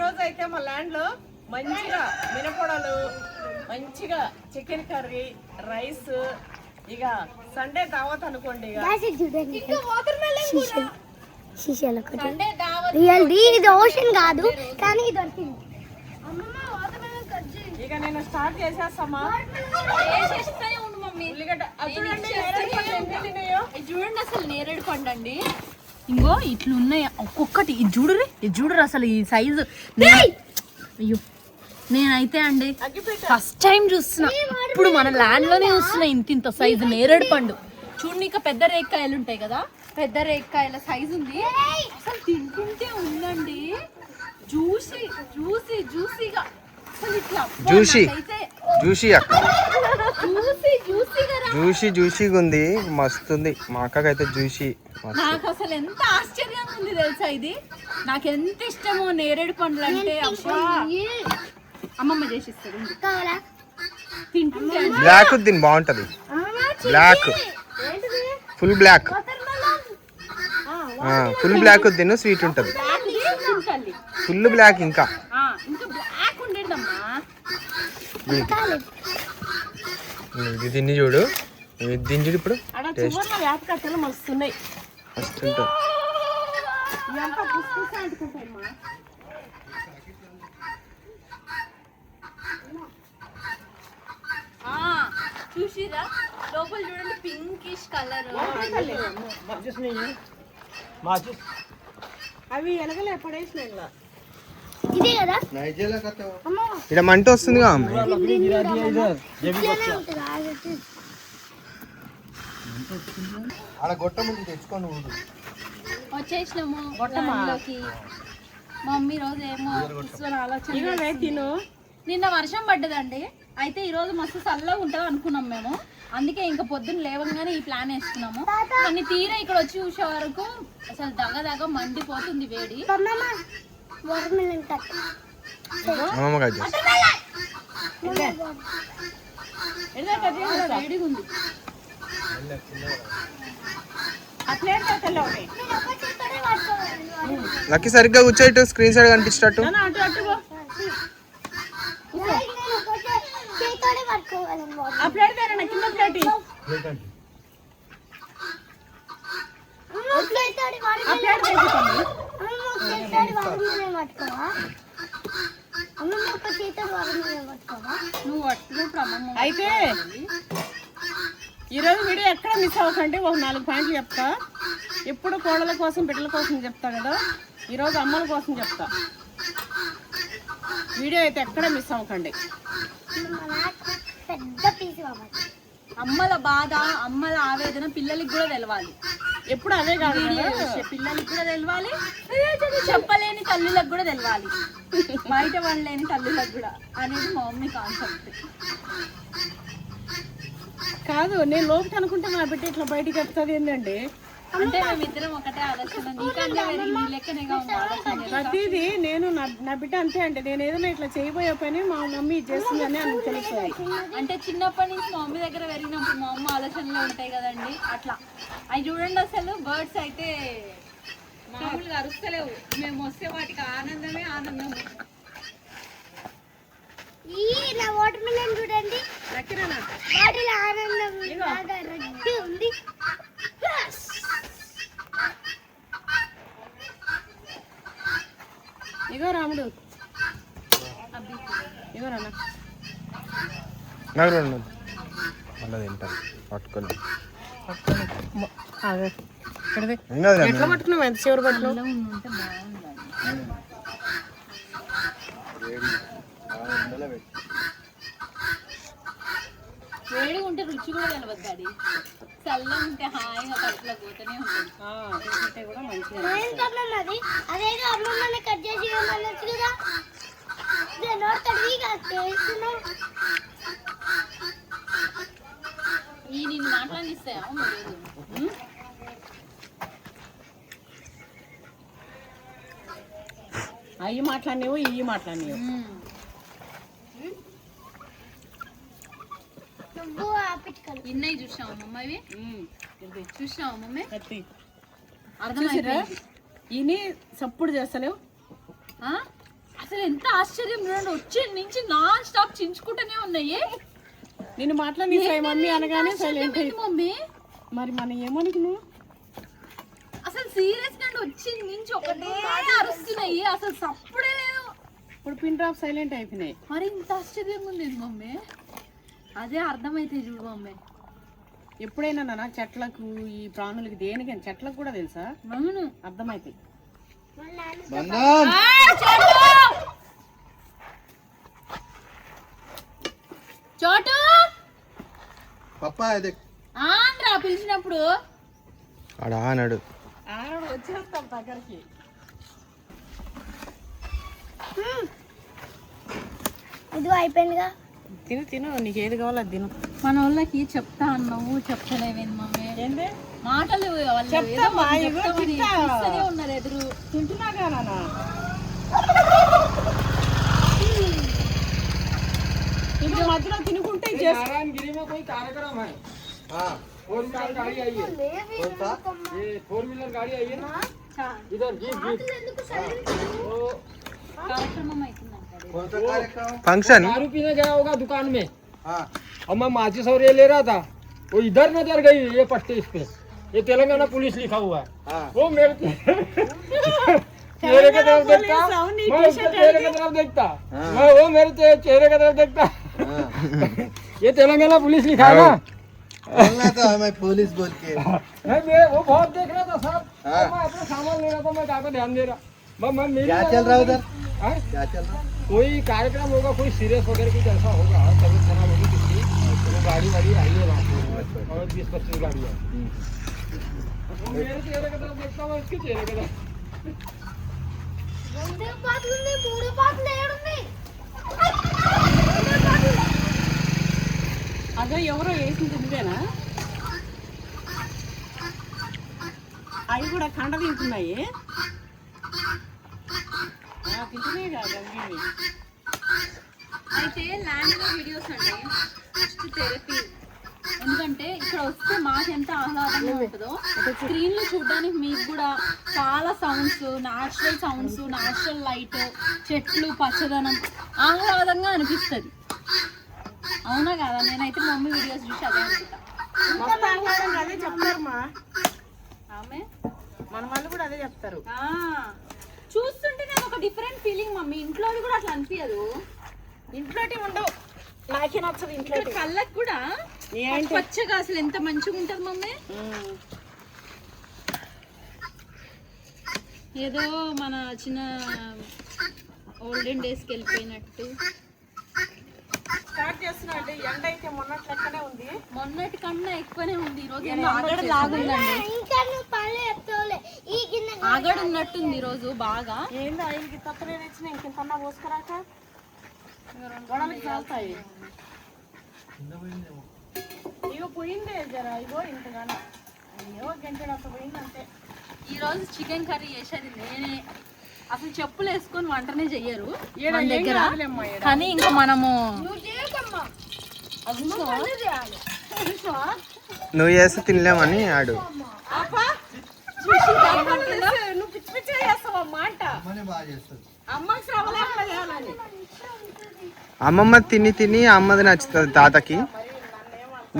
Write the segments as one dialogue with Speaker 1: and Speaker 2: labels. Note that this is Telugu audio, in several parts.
Speaker 1: రోజు అయితే మా ల్యాండ్ లో మంచిగా మినపొడలు, మంచిగా చికెన్ కర్రీ, రైస్, ఇక సండే దావత్ అనుకోండి.
Speaker 2: ఇది ఓషన్ కాదు కానీ దొరికింది.
Speaker 1: ఇక నేను స్టార్ట్ చేసేస్తామా.
Speaker 3: చూడండి అసలు నేరేడు పండు అండి. ఇంకో ఇట్లున్నాయి ఒక్కొక్కటి. ఇది చూడరు అసలు ఈ సైజు. అయ్యో నేనైతే అండి ఫస్ట్ టైం చూస్తున్నా. ఇప్పుడు మన ల్యాండ్ లోనే చూస్తున్నా ఇంత సైజు నేరేడు పండు. చూడనీక పెద్ద రేక్కాయలు ఉంటాయి కదా, పెద్ద రేక్కాయల సైజు ఉంది. అసలు తింటుంటే ఉందండి జ్యూసీ జ్యూసీ జ్యూసీగా. అసలు ఇట్లా
Speaker 4: జ్యూసీగా ఉంది, మస్తుంది. మా అక్కకైతే జ్యూసీ.
Speaker 3: నాకు అసలు ఎంత ఆశ్చర్యంగా ఉంది తెలుసా ఇది. నాకు ఎంత ఇష్టమో నేరేడు పండ్లు అంటే. అబ్బా అమ్మమ్మ చేసిస్తుంది. తింటుంటే
Speaker 4: బ్లాక్ దీని బాగుంటది. బ్లాక్ ఫుల్ బ్లాక్ తిను, స్వీట్ ఉంటది. ఫుల్ బ్లాక్ ఇంకా
Speaker 3: బ్లాక్ ఉండేదమ్మా.
Speaker 4: ఇది తిని చూడు, దీని చూడు ఇప్పుడు
Speaker 1: వేపకట్టలు మస్తున్నాయి.
Speaker 4: మస్తు ఉంటుంది.
Speaker 3: చూసిరా లోపల చూడండి పింకిష్ కలర్.
Speaker 1: అవి ఎలగలే పడేసినాయి.
Speaker 2: ఇదే కదా
Speaker 4: ఇక్కడ మంట వస్తుందిగా.
Speaker 3: వచ్చేసినాము గొట్టంలోకి. మమ్మీ రోజు ఏమో ఆలోచన
Speaker 1: తిను.
Speaker 3: నిన్న వర్షం పడ్డదండి. అయితే ఈ రోజు మస్తు చల్లగా ఉంటుంది అనుకున్నాం మేము. అందుకే ఇంకా పొద్దున్న లేవగానే ఈ ప్లాన్ వేసుకున్నాము. కానీ తీరా ఇక్కడ వచ్చి చూసే వరకు అసలు దగ్గ మండిపోతుంది వేడి. వేడిగా ఉంది.
Speaker 4: లక్కీ సరిగ్గా కూర్చోయిట్టు, స్క్రీన్ సైడ్ కనిపించేటట్టు.
Speaker 1: అయితే ఈరోజు వీడియో ఎక్కడ మిస్ అవ్వకండి. ఒక 4 పాయింట్లు చెప్తా. ఎప్పుడు కోడల కోసం బిడ్డల కోసం చెప్తా కదా, ఈరోజు అమ్మల కోసం చెప్తా. వీడియో అయితే ఎక్కడ మిస్ అవ్వకండి.
Speaker 3: అమ్మల బాధ, అమ్మల ఆవేదన పిల్లలకి కూడా తెలవాలి.
Speaker 1: ఎప్పుడు అవే కాదు,
Speaker 3: పిల్లలకి కూడా తెలవాలి, చెప్పలేని తల్లులకు కూడా తెలవాలి, బయట పడలేని తల్లులకు కూడా అనేది మా మమ్మీ కాన్సెప్ట్.
Speaker 1: కాదు, నేను లోపల అనుకుంటే నా బిడ్డ ఇట్లా బయటికి వస్తుంది ఏంటండి.
Speaker 3: అంటే మేమిద్దరం ఒకటే ఆలోచన. నీకంటే నీ లెక్కనేగా
Speaker 1: ప్రతిదీ నేను నా బిడ్డ అంతే అండి. నేను ఏదైనా ఇట్లా చేయబోయే పని మా మమ్మీ చేస్తుందని అని తెలుస్తుంది.
Speaker 3: అంటే చిన్నప్పటి నుంచి మా మమ్మీ దగ్గర పెరిగినప్పుడు మా అమ్మ ఆలోచనలు ఉంటాయి కదండి, అట్లా. అవి చూడండి అసలు బర్డ్స్ అయితే మామూలుగా అరుస్తలేవు. మేము వస్తే వాటికి ఆనందమే ఆనందం.
Speaker 2: నా వాటర్ మిలన్ చూడండి, వాటిలో ఆనందం ఉంది.
Speaker 1: ఇగో రాముడు, ఇగో రానా
Speaker 4: నాకు రెండు మళ్ళీ తింటాను పట్టుకొని.
Speaker 1: ఎట్లా పట్టుకున్నావు, ఎంత చివరి పట్టుకున్నావు?
Speaker 3: వేడిగా ఉంటే రుచి కూడా తెలవద్దు డాడీ. చల్లగా ఉంటే హాయిగా కడుపులో పోతూనే ఉంటుంది.
Speaker 1: కూడా మంచిగా
Speaker 2: అదేదో అమ్మమ్మని కట్ చేసి ఇవ్వమనొచ్చు కదా.
Speaker 3: ఈ నిన్ను మాట్లాడిస్తాయా?
Speaker 1: అవి మాట్లాడినేవు, ఇవి మాట్లాడినేవు.
Speaker 3: ఇన్నయ్య చూసావా మమ్మ? ఇవి చూసావా మమ్మీ?
Speaker 1: అర్థమైందా? ఇని సప్పుడు చేస్తలేవు.
Speaker 3: అసలు ఎంత ఆశ్చర్యం చూడండి, వచ్చే నుంచి నాన్ స్టాప్ చించుకుంటూనే ఉన్నాయి.
Speaker 1: నేను మాట్లాడి మమ్మీ అనగానే సైలెంట్ అయ్యి
Speaker 3: మమ్మీ
Speaker 1: మరి మనం ఏమనుకున్నావు?
Speaker 3: అసలు సీరియస్ గా వచ్చి నుంచి ఒకటే అరుస్తున్నాయి, అసలు సప్పుడే లేదు.
Speaker 1: ఇప్పుడు పిన్ డ్రాప్ సైలెంట్ అయిపోయినాయి.
Speaker 3: మరి ఇంత ఆశ్చర్యంగా ఉంది మమ్మీ, అదే అర్థమైతే చూడు మమ్మీ.
Speaker 1: ఎప్పుడైనా నాన్న చెట్లకు ఈ ప్రాణులకి దేనికైనా చెట్లకు కూడా తెలుసా
Speaker 3: అవును
Speaker 1: అర్థమైతాయి.
Speaker 3: చోటు
Speaker 4: పప్పా
Speaker 3: పిలిచినప్పుడు
Speaker 4: అన్నాడు
Speaker 1: వచ్చేస్తాం దగ్గరికి.
Speaker 2: ఇది అయిపోయిందిగా.
Speaker 1: తిను తిను, నీకు ఏది కావాలో అది తిను.
Speaker 3: మన వాళ్ళకి చెప్తా అన్నావు, చెప్తలేవేంది మమ్మీ?
Speaker 1: ఏంది
Speaker 3: మాటలు ఉన్నారు ఎదురు.
Speaker 1: తింటున్నాగా నాన్న. ఇప్పుడు మధ్యలో తినుకుంటే
Speaker 5: नारायणगिरी में कोई कार्यक्रम है, फोर व्हीलर गाड़ी आई है, ये फोर व्हीलर गाड़ी आई है ना इधर जीप वो
Speaker 3: కార్యక్రమం అవుతుందంట.
Speaker 4: ఫంక్షన్
Speaker 5: दारू पीने गया होगा दुकान में और मैं माचिस और ये ले रहा था, वो इधर नजर गई ये पट्टे इस पे, ये तेलंगाना पुलिस लिखा हुआ है। वो मेरे चेहरे की तरफ देखता, मैं उसके चेहरे की तरफ देखता, मैं वो मेरे चेहरे की तरफ देखता। ये तेलंगाना पुलिस लिखा है ना,
Speaker 4: बोलना था मैं पुलिस बोल के।
Speaker 5: मैं वो बहुत देख रहा था सर, मैं अपना सामान ले रहा था, मैं काका ध्यान दे रहा। मैं
Speaker 4: क्या चल रहा है उधर?
Speaker 5: हाँ?
Speaker 4: क्या चल रहा है?
Speaker 5: कोई कार्यक्रम होगा, कोई सीरियस वगैरह कुछ ऐसा होगा, तबीयत खराब होगी किसी, तो गाड़ी वाड़ी आई है वहाँ पे और 20-25 गाड़ी है। वो मेरे चेहरे की तरफ देखता हूँ, उसके चेहरे की तरफ।
Speaker 1: అదో ఎవరో వేసింది నువ్వేనా? అవి కూడా కండ తింటున్నాయి. తింటున్నాయి కదా గంగివి.
Speaker 3: అయితే ల్యాండ్ లో వీడియోస్ అండి ఫస్ట్ థెరపీ. ఎందుకంటే ఇక్కడ వస్తే మాకు ఎంత ఆహ్లాదంగా ఉంటుందో స్క్రీన్ లో చూడడానికి మీకు కూడా చాలా sounds, natural sounds, natural light, చెట్లు, పచ్చదనం ఆహ్లాదంగా అనిపిస్తుంది. అవునా కదా? నేనైతే మమ్మీ వీడియోస్ చూసి అదే అనుకుంటా.
Speaker 1: మస్తు ఆహ్లాదంగా అదే చెప్తారు మా
Speaker 3: ఆమె,
Speaker 1: మన వాళ్ళు కూడా అదే చెప్తారు.
Speaker 3: చూస్తుంటే నాకు ఒక డిఫరెంట్ ఫీలింగ్ మమ్మీ. ఇంట్లోది కూడా అట్లా అనిపించదు.
Speaker 1: ఇంట్లోటి ఉండవు, నాకే నచ్చదు ఇంట్లో.
Speaker 3: కళ్ళకు కూడా పచ్చగా అసలు ఎంత మంచిగా ఉంటది మమ్మీ. ఏదో మన చిన్న ఓల్డెన్ డేస్కి వెళ్ళిపోయినట్టు.
Speaker 1: స్టార్ట్ చేస్తున్నా అంటే ఎండ అయితే మొన్నటి లెక్కనే ఉంది,
Speaker 3: మొన్నటి కన్నా ఎక్కువనే ఉంది. ఈరోజు ఆగడు లాగుందండి, ఆగడు ఉన్నట్టుంది ఈరోజు బాగా.
Speaker 1: ఏంది ఆయనకి తత్తనే తెచ్చిన ఇంకెంతన్నా పోసుకురాక గొడవలకి చాలుతాయి. ఇగో పోయిందే జర, ఇగో ఇంతగానో అయ్యో గంటడంత పోయింది అంతే.
Speaker 3: ఈరోజు చికెన్ కర్రీ చేసేది నేనే. అసలు చెప్పులు వేసుకొని వంటనే చెయ్యరు
Speaker 1: ఈడ
Speaker 3: మన
Speaker 1: ఏం
Speaker 3: దగ్గర,
Speaker 1: కాదులేమ్మా ఈడ.
Speaker 3: కానీ ఇంకా మనము
Speaker 4: నువ్వు చేస్తే తినలేమని ఆడు.
Speaker 1: నువ్వు పిచ్చి పిచ్చిగా చేస్తావు మాట. అమ్మకి శ్రమ లేకుండా చేయాలని.
Speaker 4: అమ్మమ్మ తిని తిని అమ్మది నచ్చుతుంది తాతకి,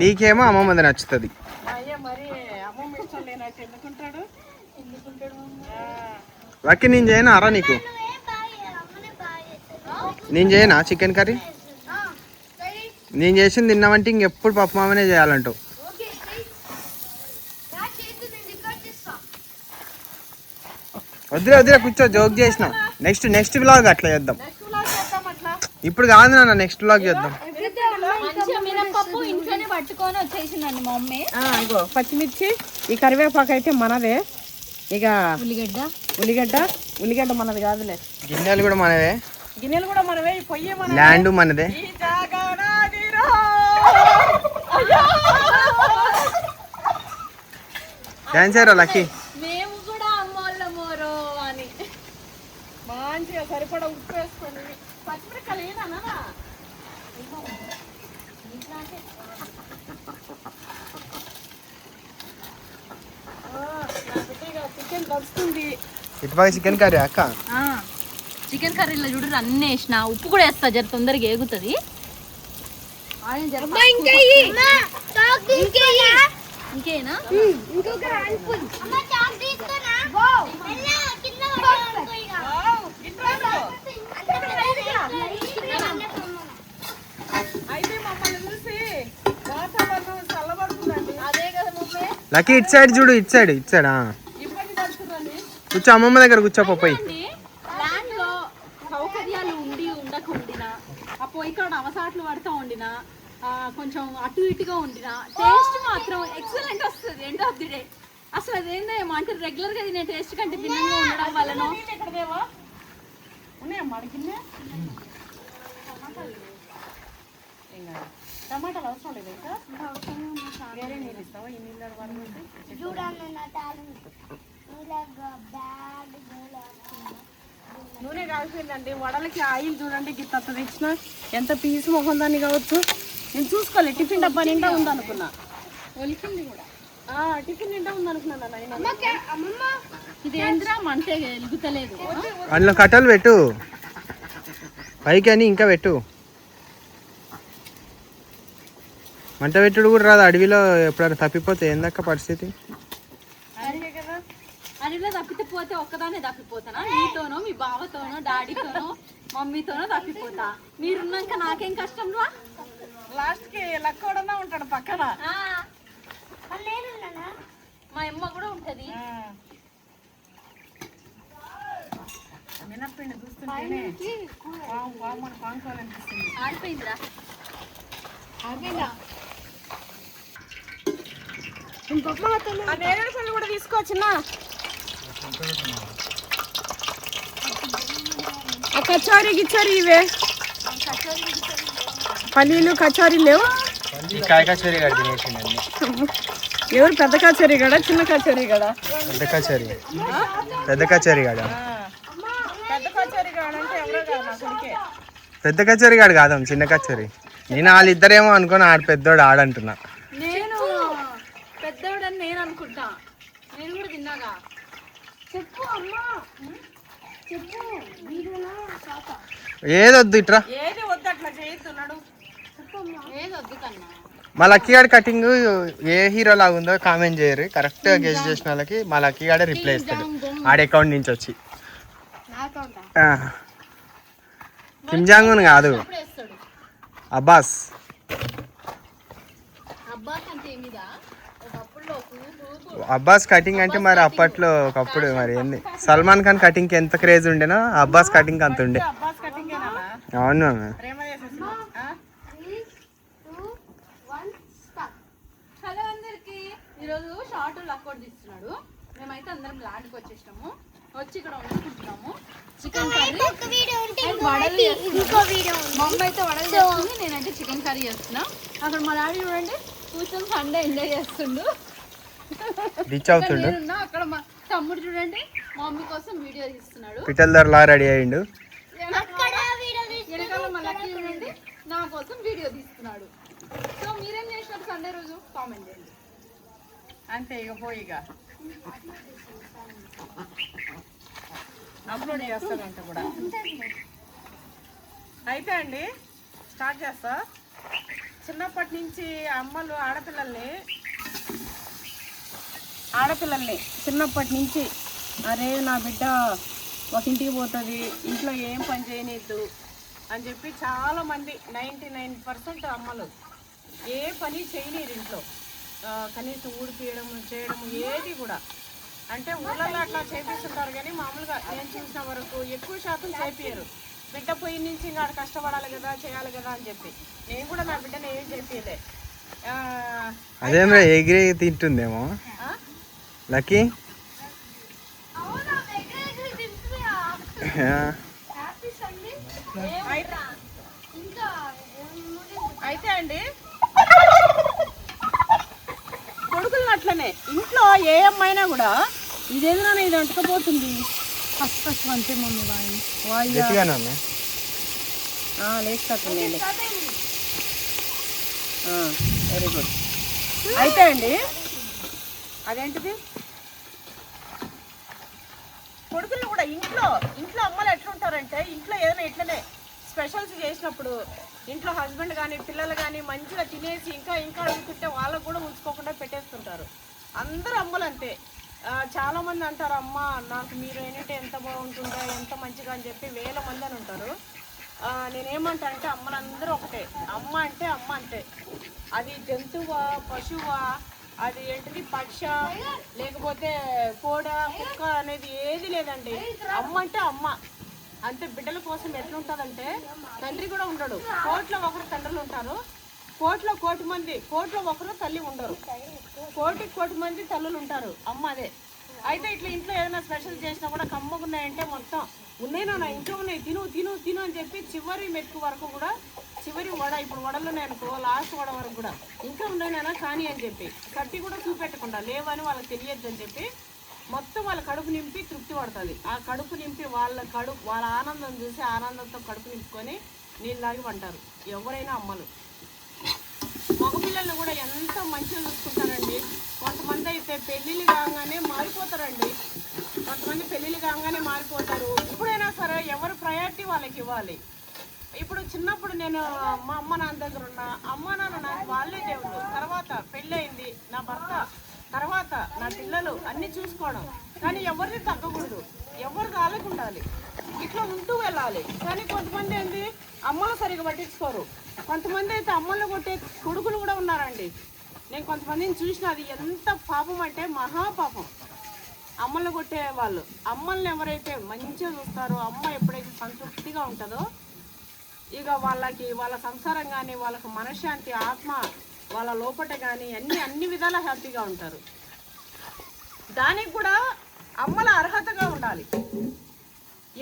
Speaker 4: నీకేమో అమ్మమ్మది నచ్చుతుంది.
Speaker 1: అయ్యే మరి అమ్మమ్మ ఇష్టం లేనట్టు ఎందుకుంటాడు?
Speaker 4: లక్కీ నేను చేయనా అరా నీకు? నేను చేయనా చికెన్ కర్రీ? నేను చేసింది తిన్నామంటే ఇంకెప్పుడు పప్పు మామనే చేయాలంటావు. వద్దులే వద్దులే కూర్చో, జోక్ చేసినాం. నెక్స్ట్ వ్లాగ్ అట్లా చేద్దాం. ఇప్పుడు కాదు నాన్న, నెక్స్ట్ వ్లాగ్ చేద్దాం.
Speaker 3: మంచిగా మినపప్పు ఇంట్లోనే పట్టుకొని వచ్చేసిందండి మా మమ్మీ.
Speaker 1: ఇగో పచ్చిమిర్చి, ఈ కరివేపాకు అయితే మనదే. ఇక ఉల్లిగడ్డ మనది కాదులే.
Speaker 4: గిన్నెలు కూడా మనవే,
Speaker 1: గిన్నెలు కూడా మనవే, ఈ పొయ్యి మనదే,
Speaker 4: ల్యాండ్ మనదే.
Speaker 1: ఈ జాగా నాదిరో.
Speaker 4: డాన్స్ అయ్యారా లక్కీ?
Speaker 3: మేము కూడా అమ్మోళ్ళమోరో అని
Speaker 1: మంచిగా సరిపడా ఉప్పు వేసుకోండి. పచ్చిమిరకాయలు ఏదన్నా చికెన్ దొరుకుతుంది.
Speaker 4: ఇటుపక్క చికెన్ కర్రీ అక్క.
Speaker 3: చికెన్ కర్రీలో చూడు అన్నీ వేసిన ఉప్పు కూడా వేస్తా జర తొందరగా ఏగుతుంది ఆనియన్ జర ఇంకేనా
Speaker 2: ఇంకొక హ్యాండ్ఫుల్ అమ్మ చాక్ తీసుకోనా కింద
Speaker 1: అయితే మమ్మల్ని చూసి వాతావరణం చల్లబడుతుందండి. అదే కదా మమ్మీ
Speaker 4: లక్కీ ఇటు సైడ్ చూడు, ఇటు సైడ్ ఇచ్చాడా
Speaker 1: ఇబ్బంది పడుతుందండి.
Speaker 4: కూర్చో, అమ్మమ్మ దగ్గర కూర్చో పోయి.
Speaker 3: ల్యాండ్ లో సౌకర్యాలు ఉండకుండా ఆ పొయ్యి కాడ అవసాట్లు పడతా ఉండినా కొంచెం అటు ఇటుగా ఉండినా టేస్ట్ మాత్రం ఎక్సలెంట్ వస్తుంది ఎండ్ ఆఫ్ ది డే. అసలు అదేందేమో అంటే రెగ్యులర్ గా తినే టేస్ట్ కంటే భిన్నంగా ఉండడం వలన
Speaker 1: ఎక్కడదేవా ఉన్నాయమ్మా అడిగిందే టమాటాలు అవసరం లేదు ఇంకా వేరే నీళ్ళు ఇస్తావా? ఈ నీళ్ళు వాళ్ళు
Speaker 2: చూడండి నా టాలెంట్ బ్యాడ్
Speaker 1: నూనె కాలిపోయిందండి. వడలకి ఆయిల్ చూడండి గిత్త తెచ్చిన ఎంత పీసు మొహం దాన్ని కావచ్చు. నేను చూసుకోలే, టిఫిన్ డబ్బా నిండా ఉందనుకున్నా.
Speaker 3: ఒలికింది కూడా
Speaker 1: టిఫిన్ నిండా ఉందనుకున్నాను.
Speaker 2: అమ్మమ్మ
Speaker 3: ఇది ఏంద్రా మంటే వెలుగుతలేదు
Speaker 4: అందులో కట్టలు పెట్టు పైకి అని ఇంకా పెట్టు. మంట పెట్టుడు కూడా రాదు అడవిలో, ఎప్పుడైనా తప్పిపోతే ఏందక్క పరిస్థితి?
Speaker 3: అడవిలో తప్పితే పోతే ఒక్కదానే తప్పిపోతానా? మీతోనో మీ బావతోనో డాడీతోనో మమ్మీతోనో తప్పిపోతా. మీరున్నాక నాకేం కష్టం రా.
Speaker 1: లాస్ట్ కి లక్కోడన్నా ఉంటాడు పక్కన.
Speaker 2: నేనున్నానా
Speaker 3: మా అమ్మ కూడా ఉంటది.
Speaker 1: మినప్పిండి చూస్తుంటేనే పాంకోవాలనిపిస్తుంది.
Speaker 3: ఆడిపోయిందిరా
Speaker 1: ఆ నేరేడు పళ్ళు కూడా తీసుకోవచ్చున. ఆ కచోరీ గిచ్చోరీ ఇవే పల్లీలు కచోరీ లేవు. ఎవరు పెద్ద కచోరీ గడా చిన్న కచోరీ గడా?
Speaker 4: పెద్ద కచేరీ, పెద్ద కచేరీ కాడ.
Speaker 1: పెద్ద కచోరీ గాడంటే ఎవరో కాదు నా కొడుకే.
Speaker 4: పెద్ద కచేరీ కాడు కాదు, చిన్న కచేరీ. నేను వాళ్ళిద్దరేమో అనుకుని ఆడు పెద్దోడు ఆడంటున్నా.
Speaker 3: నేను పెద్దోడని నేను అనుకుంటా. నేను కూడా తిన్నాగా.
Speaker 2: చెప్పు అమ్మా చెప్పు వీడియోలా తాత
Speaker 4: ఏదొద్దు ఇట్రా.
Speaker 1: ఏది వద్దు అట్లా చేయొద్దున్నాడు.
Speaker 3: ఏది వద్దు కన్నా.
Speaker 4: మా లక్కీ గాడి కటింగ్ ఏ హీరో లాగా ఉందో కామెంట్ చేయరు. కరెక్ట్గా గెస్ట్ చేసిన వాళ్ళకి మా లక్కీ గాడే రిప్లై ఇస్తాడు ఆడ అకౌంట్ నుంచి వచ్చి. కిమ్ జాంగ్ ఉన్ కాదు,
Speaker 3: అప్పుడు వేస్తాడు.
Speaker 4: అబ్బాస్.
Speaker 3: అబ్బాస్ అంటే ఏమిదా ఒకప్పుడు
Speaker 4: అబ్బాస్ కటింగ్ అంటే మరి అప్పట్లో ఒకప్పుడు మరి ఏంది, సల్మాన్ ఖాన్ కటింగ్ కి ఎంత క్రేజ్ ఉండేనో అబ్బాస్ కటింగ్ అంత ఉండే.
Speaker 1: అబ్బాస్ కటింగ్
Speaker 4: అవును.
Speaker 1: ప్రేమ చేసేసి
Speaker 3: హలో అందరికి. ఈరోజు షార్ట్ లక్కోడ్ తీస్తున్నాడు. మేమైతే అందరం ల్యాండ్కి వచ్చేసినాము. వచ్చి ఇక్కడ వండుకుంటున్నాము చికెన్ కర్రీ.
Speaker 2: ఒక వీడియో ఉంటే
Speaker 3: అండ్ వడలు
Speaker 2: ఇంకో వీడియో ఉంది.
Speaker 3: మా అమ్మ అయితే వడలు చేస్తుంది, నేనైతే చికెన్ కర్రీ చేస్తున్నా. అక్కడ మా డాడీ చూడండి కూర్చొని సండే ఎంజాయ్ చేస్తుండు.
Speaker 4: రీచ్ అవుతుండు.
Speaker 3: నేనున్నా అక్కడ మా తమ్ముడు చూడండి మా మమ్మీ కోసం వీడియో తీస్తున్నాడు.
Speaker 4: పిటల్ ధరలా రెడీ అయ్యిండు.
Speaker 2: అక్కడ వీడియో
Speaker 3: వెనకాల మా లక్కీ చూడండి నా కోసం వీడియో తీస్తున్నాడు. సో మీరేం చేసినారు సండే రోజు కామెంట్ చేయండి.
Speaker 1: అంతే ఇక పోయి ఇక అప్లోడ్ చేస్తానంట కూడా. అయితే అండి స్టార్ట్ చేస్తా. చిన్నప్పటి నుంచి అమ్మలు ఆడపిల్లల్ని చిన్నప్పటి నుంచి అరే నా బిడ్డ ఒక ఇంటికి పోతుంది, ఇంట్లో ఏం పని చేయనిద్దు అని చెప్పి చాలామంది 99% అమ్మలు ఏ పని చేయలేరు ఇంట్లో. కనీసం ఊడిపియడం చేయడం ఏది కూడా. అంటే ఊళ్ళల్లో అట్లా చేపిస్తుంటారు కానీ మామూలుగా నేను చూసిన వరకు ఎక్కువ శాతం చేపియరు. బిడ్డ పొయ్యి నుంచి ఇంకా కష్టపడాలి కదా చేయాలి కదా అని చెప్పి. నేను కూడా నా బిడ్డని ఏం చెప్పలే.
Speaker 4: అదేమో ఎగిరి తింటుందేమో లక్కీ.
Speaker 1: అయితే అండి కొడుకులు అట్లనే ఇంట్లో ఏ అమ్మాయినా కూడా ఇదేదో ఇది అంటుకపోతుంది. ఫస్ట్ ఫస్ట్ అంతే మమ్మీ లేకపోతే వెరీ గుడ్. అయితే అండి అదేంటిది కొడుకులు కూడా ఇంట్లో అమ్మలు ఎట్లుంటారంటే ఇంట్లో ఏదైనా ఇట్లనే స్పెషల్స్ చేసినప్పుడు ఇంట్లో హస్బెండ్ కానీ పిల్లలు కానీ మంచిగా తినేసి ఇంకా అడుగుతుంటే వాళ్ళకు కూడా ఉంచుకోకుండా పెట్టేస్తుంటారు. అందరూ అమ్మలు అంతే. చాలామంది అంటారు అమ్మ నాకు మీరు ఏంటంటే ఎంత బాగుంటుందో ఎంత మంచిగా అని చెప్పి వేల మంది అని ఉంటారు. నేనేమంటా అంటే అమ్మలందరూ ఒకటే. అమ్మ అంటే అమ్మ అంతే. అది జంతువా పశువా అది ఏంటిది పక్ష లేకపోతే కోడ కుక్క అనేది ఏది లేదండి. అమ్మ అంటే అమ్మ అంతే. బిడ్డల కోసం ఎట్లుంటుందంటే తండ్రి కూడా ఉండడు. కోట్లో ఒకరు తండ్రులు ఉంటారు, కోట్లో ఒకరు తల్లి ఉండరు, కోటి మంది తల్లులు ఉంటారు. అమ్మ అదే. అయితే ఇట్లా ఇంట్లో ఏదైనా స్పెషల్ చేసినా కూడా కమ్మగున్నాయంటే మొత్తం ఉన్నాయినా నా ఇంట్లో ఉన్నాయి తిను అని చెప్పి చివరి మెతుకు వరకు కూడా చివరి వడ ఇప్పుడు వడలున్నాయి అనుకో లాస్ట్ వడ వరకు కూడా ఇంకా ఉన్నాయినా కానీ అని చెప్పి కట్టి కూడా చూపెట్టకుండా లేవని వాళ్ళకి తెలియద్దు అని చెప్పి మొత్తం వాళ్ళ కడుపు నింపి తృప్తి పడుతుంది. ఆ కడుపు నింపి వాళ్ళ ఆనందం చూసి ఆనందంతో కడుపు నింపుకొని నీళ్ళు తాగి పంటారు ఎవరైనా అమ్మలు. మగపిల్లల్ని కూడా ఎంత మంచిగా చూసుకుంటారండి. కొంతమంది అయితే పెళ్ళిళ్ళు కాగానే మారిపోతారండి. మారిపోతారు. ఇప్పుడైనా సరే ఎవరు ప్రయారిటీ వాళ్ళకి ఇవ్వాలి. ఇప్పుడు చిన్నప్పుడు నేను మా అమ్మ నాన్న దగ్గర ఉన్న అమ్మ నాన్న నాకు వాళ్ళే దేవుడు. తర్వాత పెళ్ళయింది నా భర్త, తర్వాత నా పిల్లలు అన్నీ చూసుకోవడం. కానీ ఎవరిని తగ్గకూడదు, ఎవరు కాలేకు ఉండాలి, ఇట్లా ఉంటూ వెళ్ళాలి. కానీ కొంతమంది ఏంటి అమ్మలు సరిగా పట్టించుకోరు. కొంతమంది అయితే అమ్మలు కొట్టే కొడుకులు కూడా ఉన్నారండి. నేను కొంతమందిని చూసిన అది ఎంత పాపం అంటే మహాపాపం. అమ్మలు కొట్టే వాళ్ళు అమ్మల్ని ఎవరైతే మంచిగా చూస్తారో అమ్మ ఎప్పుడైతే సంతృప్తిగా ఉంటుందో ఇక వాళ్ళ సంసారం కానీ వాళ్ళకి మనశ్శాంతి ఆత్మ వాళ్ళ లోపట కానీ అన్ని విధాలా హ్యాపీగా ఉంటారు. దానికి కూడా అమ్మల అర్హతగా ఉండాలి.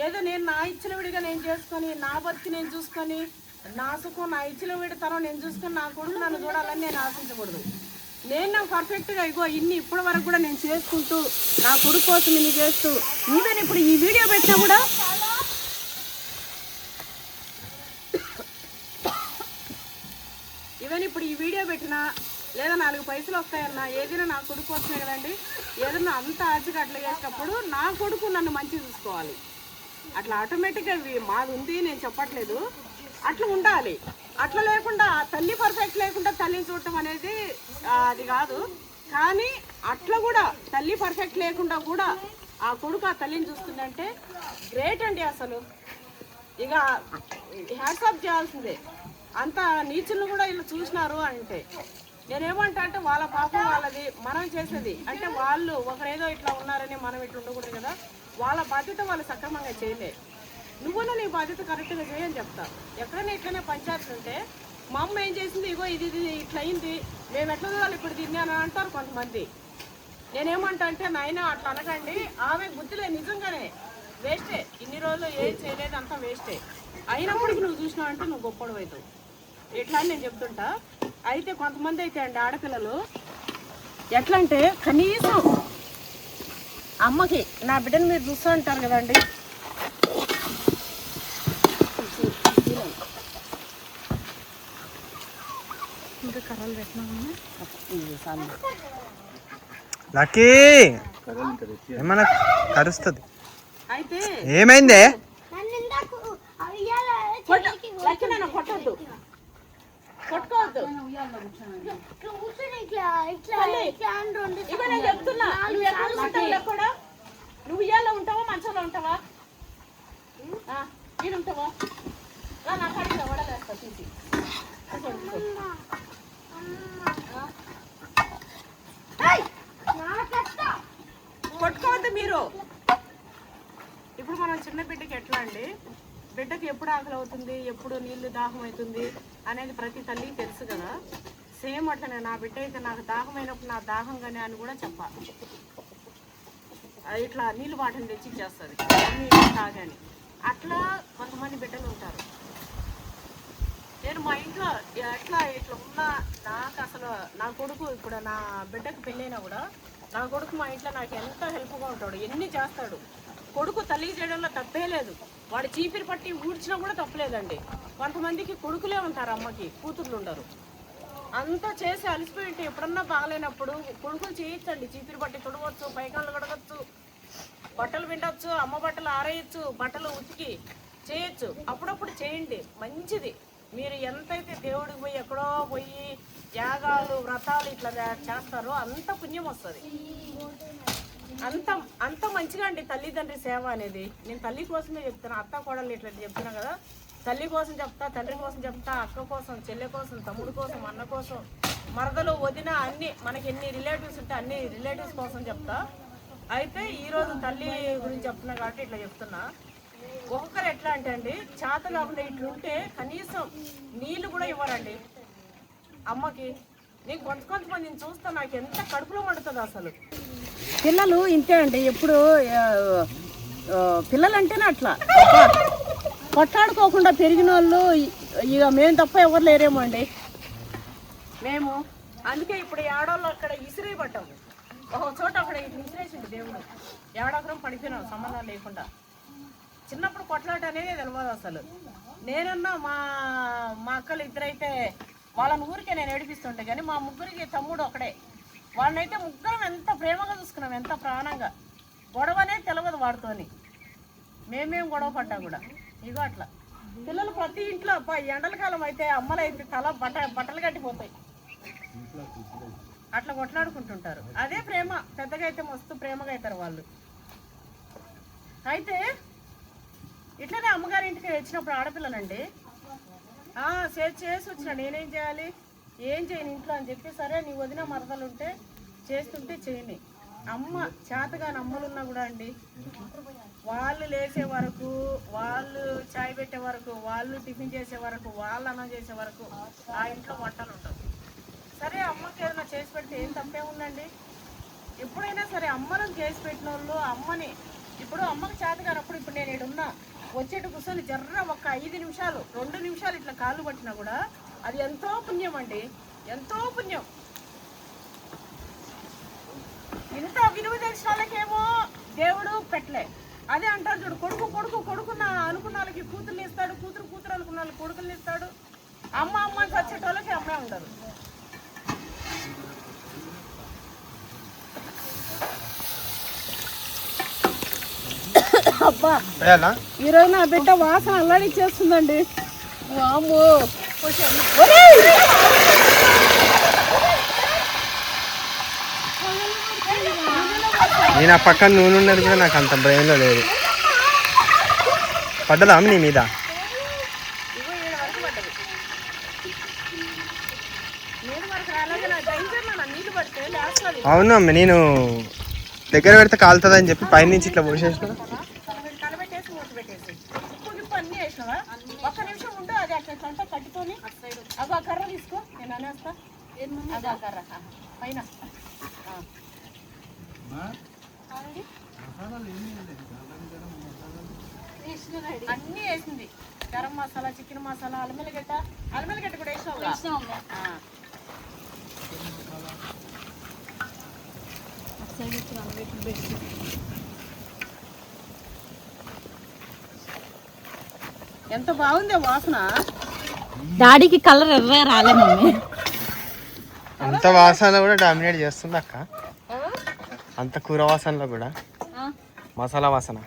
Speaker 1: ఏదో నేను నా ఇచ్చిన విడిగా నేను చేసుకొని నా బతికి నేను చూసుకొని నా సుఖం నా ఇచ్చిన విడితనం నేను చూసుకొని నా కొడుకు నన్ను చూడాలని నేను ఆశించకూడదు. నేను పర్ఫెక్ట్గా ఇన్ని ఇప్పటి వరకు కూడా నేను చేసుకుంటూ నా కొడుకు కోసం ఇన్ని చేస్తూ ఈవెన్ ఇప్పుడు ఈ వీడియో పెట్టినా కూడా లేదా 4 పైసలు వస్తాయన్నా ఏదైనా నా కొడుకు వస్తున్నాయి కదండి. ఏదైనా అంత ఆశగా అట్లా చేసినప్పుడు నా కొడుకు నన్ను మంచిగా చూసుకోవాలి. అట్లా ఆటోమేటిక్గా మాది ఉంది నేను చెప్పట్లేదు, అట్లా ఉండాలి. అట్లా లేకుండా తల్లి పర్ఫెక్ట్ లేకుండా తల్లిని చూడటం అనేది అది కాదు. కానీ అట్లా కూడా తల్లి పర్ఫెక్ట్ లేకుండా కూడా ఆ కొడుకు ఆ తల్లిని చూస్తుందంటే గ్రేట్ అండి. అసలు ఇక హ్యాట్స్ ఆఫ్ చేయాల్సిందే. అంత నీచులను కూడా ఇలా చూసినారు అంటే నేనేమంటా అంటే వాళ్ళ పాపం వాళ్ళది, మనం చేసేది అంటే వాళ్ళు ఒకరేదో ఇట్లా ఉన్నారని మనం ఇట్లా ఉండకూడదు కదా. వాళ్ళ బాధ్యత వాళ్ళు సక్రమంగా చేయలే, నువ్వున్నా నీ బాధ్యత కరెక్ట్గా చేయని చెప్తా. ఎక్కడైనా ఇట్లనే పంచాయతీ ఉంటే మా అమ్మ ఏం చేసింది, ఇగో ఇది ఇట్లా అయింది, మేము ఎట్లా చూడాలి ఇప్పుడు దీన్ని అని అంటారు కొంతమంది. నేనేమంటా అంటే నాయన అట్లా అనకండి, ఆమె బుద్ధిలే నిజంగానే వేస్టే, ఇన్ని రోజులు ఏం చేయలేదు అంతా వేస్టే. అయినప్పటికీ నువ్వు చూసినావు అంటే నువ్వు గొప్పడు అవుతావు ఎట్లా అని నేను చెప్తుంటా. అయితే కొంతమంది అయితే అండి ఆడపిల్లలు ఎట్లా అంటే కనీసం అమ్మకి నా బిడ్డను మీరు చూస్తూ ఉంటారు కదండి, ఇంకా కర్రలు పెట్టినా
Speaker 4: లక్కీ ఏమన్నా కరుస్తుంది.
Speaker 1: అయితే
Speaker 4: ఏమైందే కొట్టద్దు కొట్టుకోవద్దు. ఇక నేను చెప్తున్నా, నువ్వు ఇయ్యాలో ఉంటావా మంచంలో ఉంటావా వీడు ఉంటావా నా కాడికి వడలేస్తా తీసి కొట్టుకోవద్దు మీరు. ఇప్పుడు మనం చిన్న బిడ్డకి ఎట్లా అండి, బిడ్డకి ఎప్పుడు ఆకలి అవుతుంది, ఎప్పుడు నీళ్లు దాహం అవుతుంది అనేది ప్రతి తల్లికి తెలుసు కదా. సేమ్ అట్లనే నా బిడ్డ అయితే నాకు దాహం అయినప్పుడు నా దాహం కానీ అని కూడా చెప్పాలి. ఇట్లా నీళ్ళు వాటిని తెచ్చి ఇచ్చేస్తుంది తాగని. అట్లా కొంతమంది బిడ్డలు ఉంటారు. నేను మా ఇంట్లో ఇట్లా ఉన్నా నాకు అసలు నా కొడుకు ఇప్పుడు నా బిడ్డకు పెళ్ళైనా కూడా నా కొడుకు మా ఇంట్లో నాకు ఎంత హెల్ప్గా ఉంటాడు, ఎన్ని చేస్తాడు. కొడుకు తల్లికి చేయడంలో తప్పే లేదు, వాడు చీపిరి పట్టి ఊడ్చినా కూడా తప్పలేదండి. కొంతమందికి కొడుకులే ఉంటారు, అమ్మకి కూతుర్లు ఉండరు. అంతా చేసి అలసిపోయి ఉంటే ఎప్పుడన్నా బాగలేనప్పుడు కొడుకులు చేయొచ్చండి, చీపిరి పట్టి తుడవచ్చు, పైకాళ్ళు కడగచ్చు, బట్టలు పిండొచ్చు, అమ్మ బట్టలు ఆరేయచ్చు, బట్టలు ఉతికి చేయొచ్చు. అప్పుడప్పుడు చేయండి, మంచిది. మీరు ఎంతైతే దేవుడికి పోయి ఎక్కడో పోయి యాగాలు వ్రతాలు ఇట్లా చేస్తారో అంత పుణ్యం వస్తుంది. అంత అంత మంచిగా అండి తల్లిదండ్రి సేవ అనేది. నేను తల్లి కోసమే చెప్తున్నా, అత్త కోడలు ఇట్లా చెప్తున్నా కదా, తల్లి కోసం చెప్తా, తండ్రి కోసం చెప్తా, అక్క కోసం, చెల్లె కోసం, తమ్ముడు కోసం, అన్న కోసం, మరదలు, వదిన, అన్ని మనకి ఎన్ని రిలేటివ్స్ ఉంటే అన్ని రిలేటివ్స్ కోసం చెప్తా. అయితే ఈరోజు తల్లి గురించి చెప్తున్నా కాబట్టి ఇట్లా చెప్తున్నా. ఒక్కొక్కరు ఎట్లా అంటే అండి, చేత కాకుండా ఇట్లుంటే కనీసం నీళ్ళు కూడా ఇవ్వరండి అమ్మకి. నేను కొంతమందిని చూస్తా, నాకు ఎంత కడుపులో పడుతుంది అసలు.
Speaker 1: పిల్లలు ఇంతే అండి. ఎప్పుడు పిల్లలు అంటేనే అట్లా కొట్లాడుకోకుండా పెరిగిన వాళ్ళు ఇక మేము తప్ప ఎవరు లేరేమో అండి.
Speaker 4: మేము అందుకే ఇప్పుడు ఏడోళ్ళు అక్కడ ఇసిరి పట్టాము, ఒక చోట అక్కడ ఇసిరేసిండు దేవుడు, ఏడాకరం పడిపోయినాం సంబంధం లేకుండా. చిన్నప్పుడు కొట్లాట అనేది తెలియదు అసలు. నేనన్నా మా అక్కలు ఇద్దరైతే వాళ్ళని ఊరికే నేను ఏడిపిస్తుంటే, కానీ మా ముగ్గురికి తమ్ముడు ఒకడే. వాళ్ళనైతే ముగ్గురం ఎంత ప్రేమగా చూసుకున్నాం, ఎంత ప్రాణంగా. గొడవ అనేది తెలియదు వాడితోని, మేమేం గొడవ పడ్డా కూడా. ఇగో అట్లా పిల్లలు ప్రతి ఇంట్లో ఎండల కాలం అయితే అమ్మలైతే తల బట్టలు కట్టిపోతాయి, అట్లా కొట్లాడుకుంటుంటారు. అదే ప్రేమ. పెద్దగా అయితే మస్తు ప్రేమగా అవుతారు వాళ్ళు. అయితే ఇట్లనే అమ్మగారి ఇంటికి వచ్చినప్పుడు ఆడపిల్లలండి చేసి వచ్చిన నేనేం చేయాలి, ఏం చేయను ఇంట్లో అని చెప్పి, సరే నీ వదిన మరదలు ఉంటే చేస్తుంటే చేయని. అమ్మ చేతగాని అమ్మలున్నా కూడా అండి, వాళ్ళు లేచే వరకు, వాళ్ళు చాయ్ పెట్టే వరకు, వాళ్ళు టిఫిన్ చేసే వరకు, వాళ్ళు అన్నం చేసే వరకు ఆ ఇంట్లో వంటలు ఉండవు. సరే అమ్మకి ఏదైనా చేసి పెడితే ఏం తప్పే ఉందండి. ఎప్పుడైనా సరే అమ్మలను చేసి పెట్టిన వాళ్ళు అమ్మని, ఇప్పుడు అమ్మకి చేత కానప్పుడు, ఇప్పుడు నేను ఇక్కడున్నా వచ్చేటు కూర్చొని జర్ర ఒక 5 నిమిషాలు 2 నిమిషాలు ఇట్లా కాళ్ళు పట్టినా కూడా అది ఎంతో పుణ్యం అండి, ఎంతో పుణ్యం. ఇంత విలువ తెలిసిన వాళ్ళకేమో దేవుడు పెట్టలే. అదే అంటారు చూడు, కొడుకున్న అనుకున్న వాళ్ళకి కూతుర్ని ఇస్తాడు, కూతురు అనుకున్న వాళ్ళకి కొడుకుని ఇస్తాడు. అమ్మ అని వచ్చేటోళ్ళకి అమ్మే ఉండదు.
Speaker 1: అబ్బా ఈరోజు నా బిడ్డ వాసన అల్లాడిచ్చేస్తుందండి. వామ్మో
Speaker 5: నేను ఆ పక్కన నూనె ఉన్నది కూడా నాకు అంత బ్రెయిన్లో లేదు. పడ్డదా నీ మీద? అవును అమ్మ, నేను దగ్గర పెడితే కాలుతుంది అని చెప్పి పైనుంచి ఇట్లా పోసేసిన.
Speaker 4: కలబెట్టేసి మూత పెట్టేసి ఉప్పు అన్నీ వేసినావా? ఒక్క నిమిషం ఉండు, అది అట్లా కట్టుకొని అగో ఆ కర్ర తీసుకో, నేను అనేస్తా. అదో ఆ కర్ర పైన అన్నీ వేసింది. గరం మసాలా, చికెన్ మసాలా, అల్లిమిరగడ్డ కూడా వేసినావు.
Speaker 1: ఎంత బాగుంది వాసన.
Speaker 3: డాడీకి కలర్ ఎర్ర రాలే మమ్మీ.
Speaker 5: అంత వాసనలో కూడా డామినేట్ చేస్తుంది అక్క, అంత కూర వాసనలో కూడా మసాలా వాసన.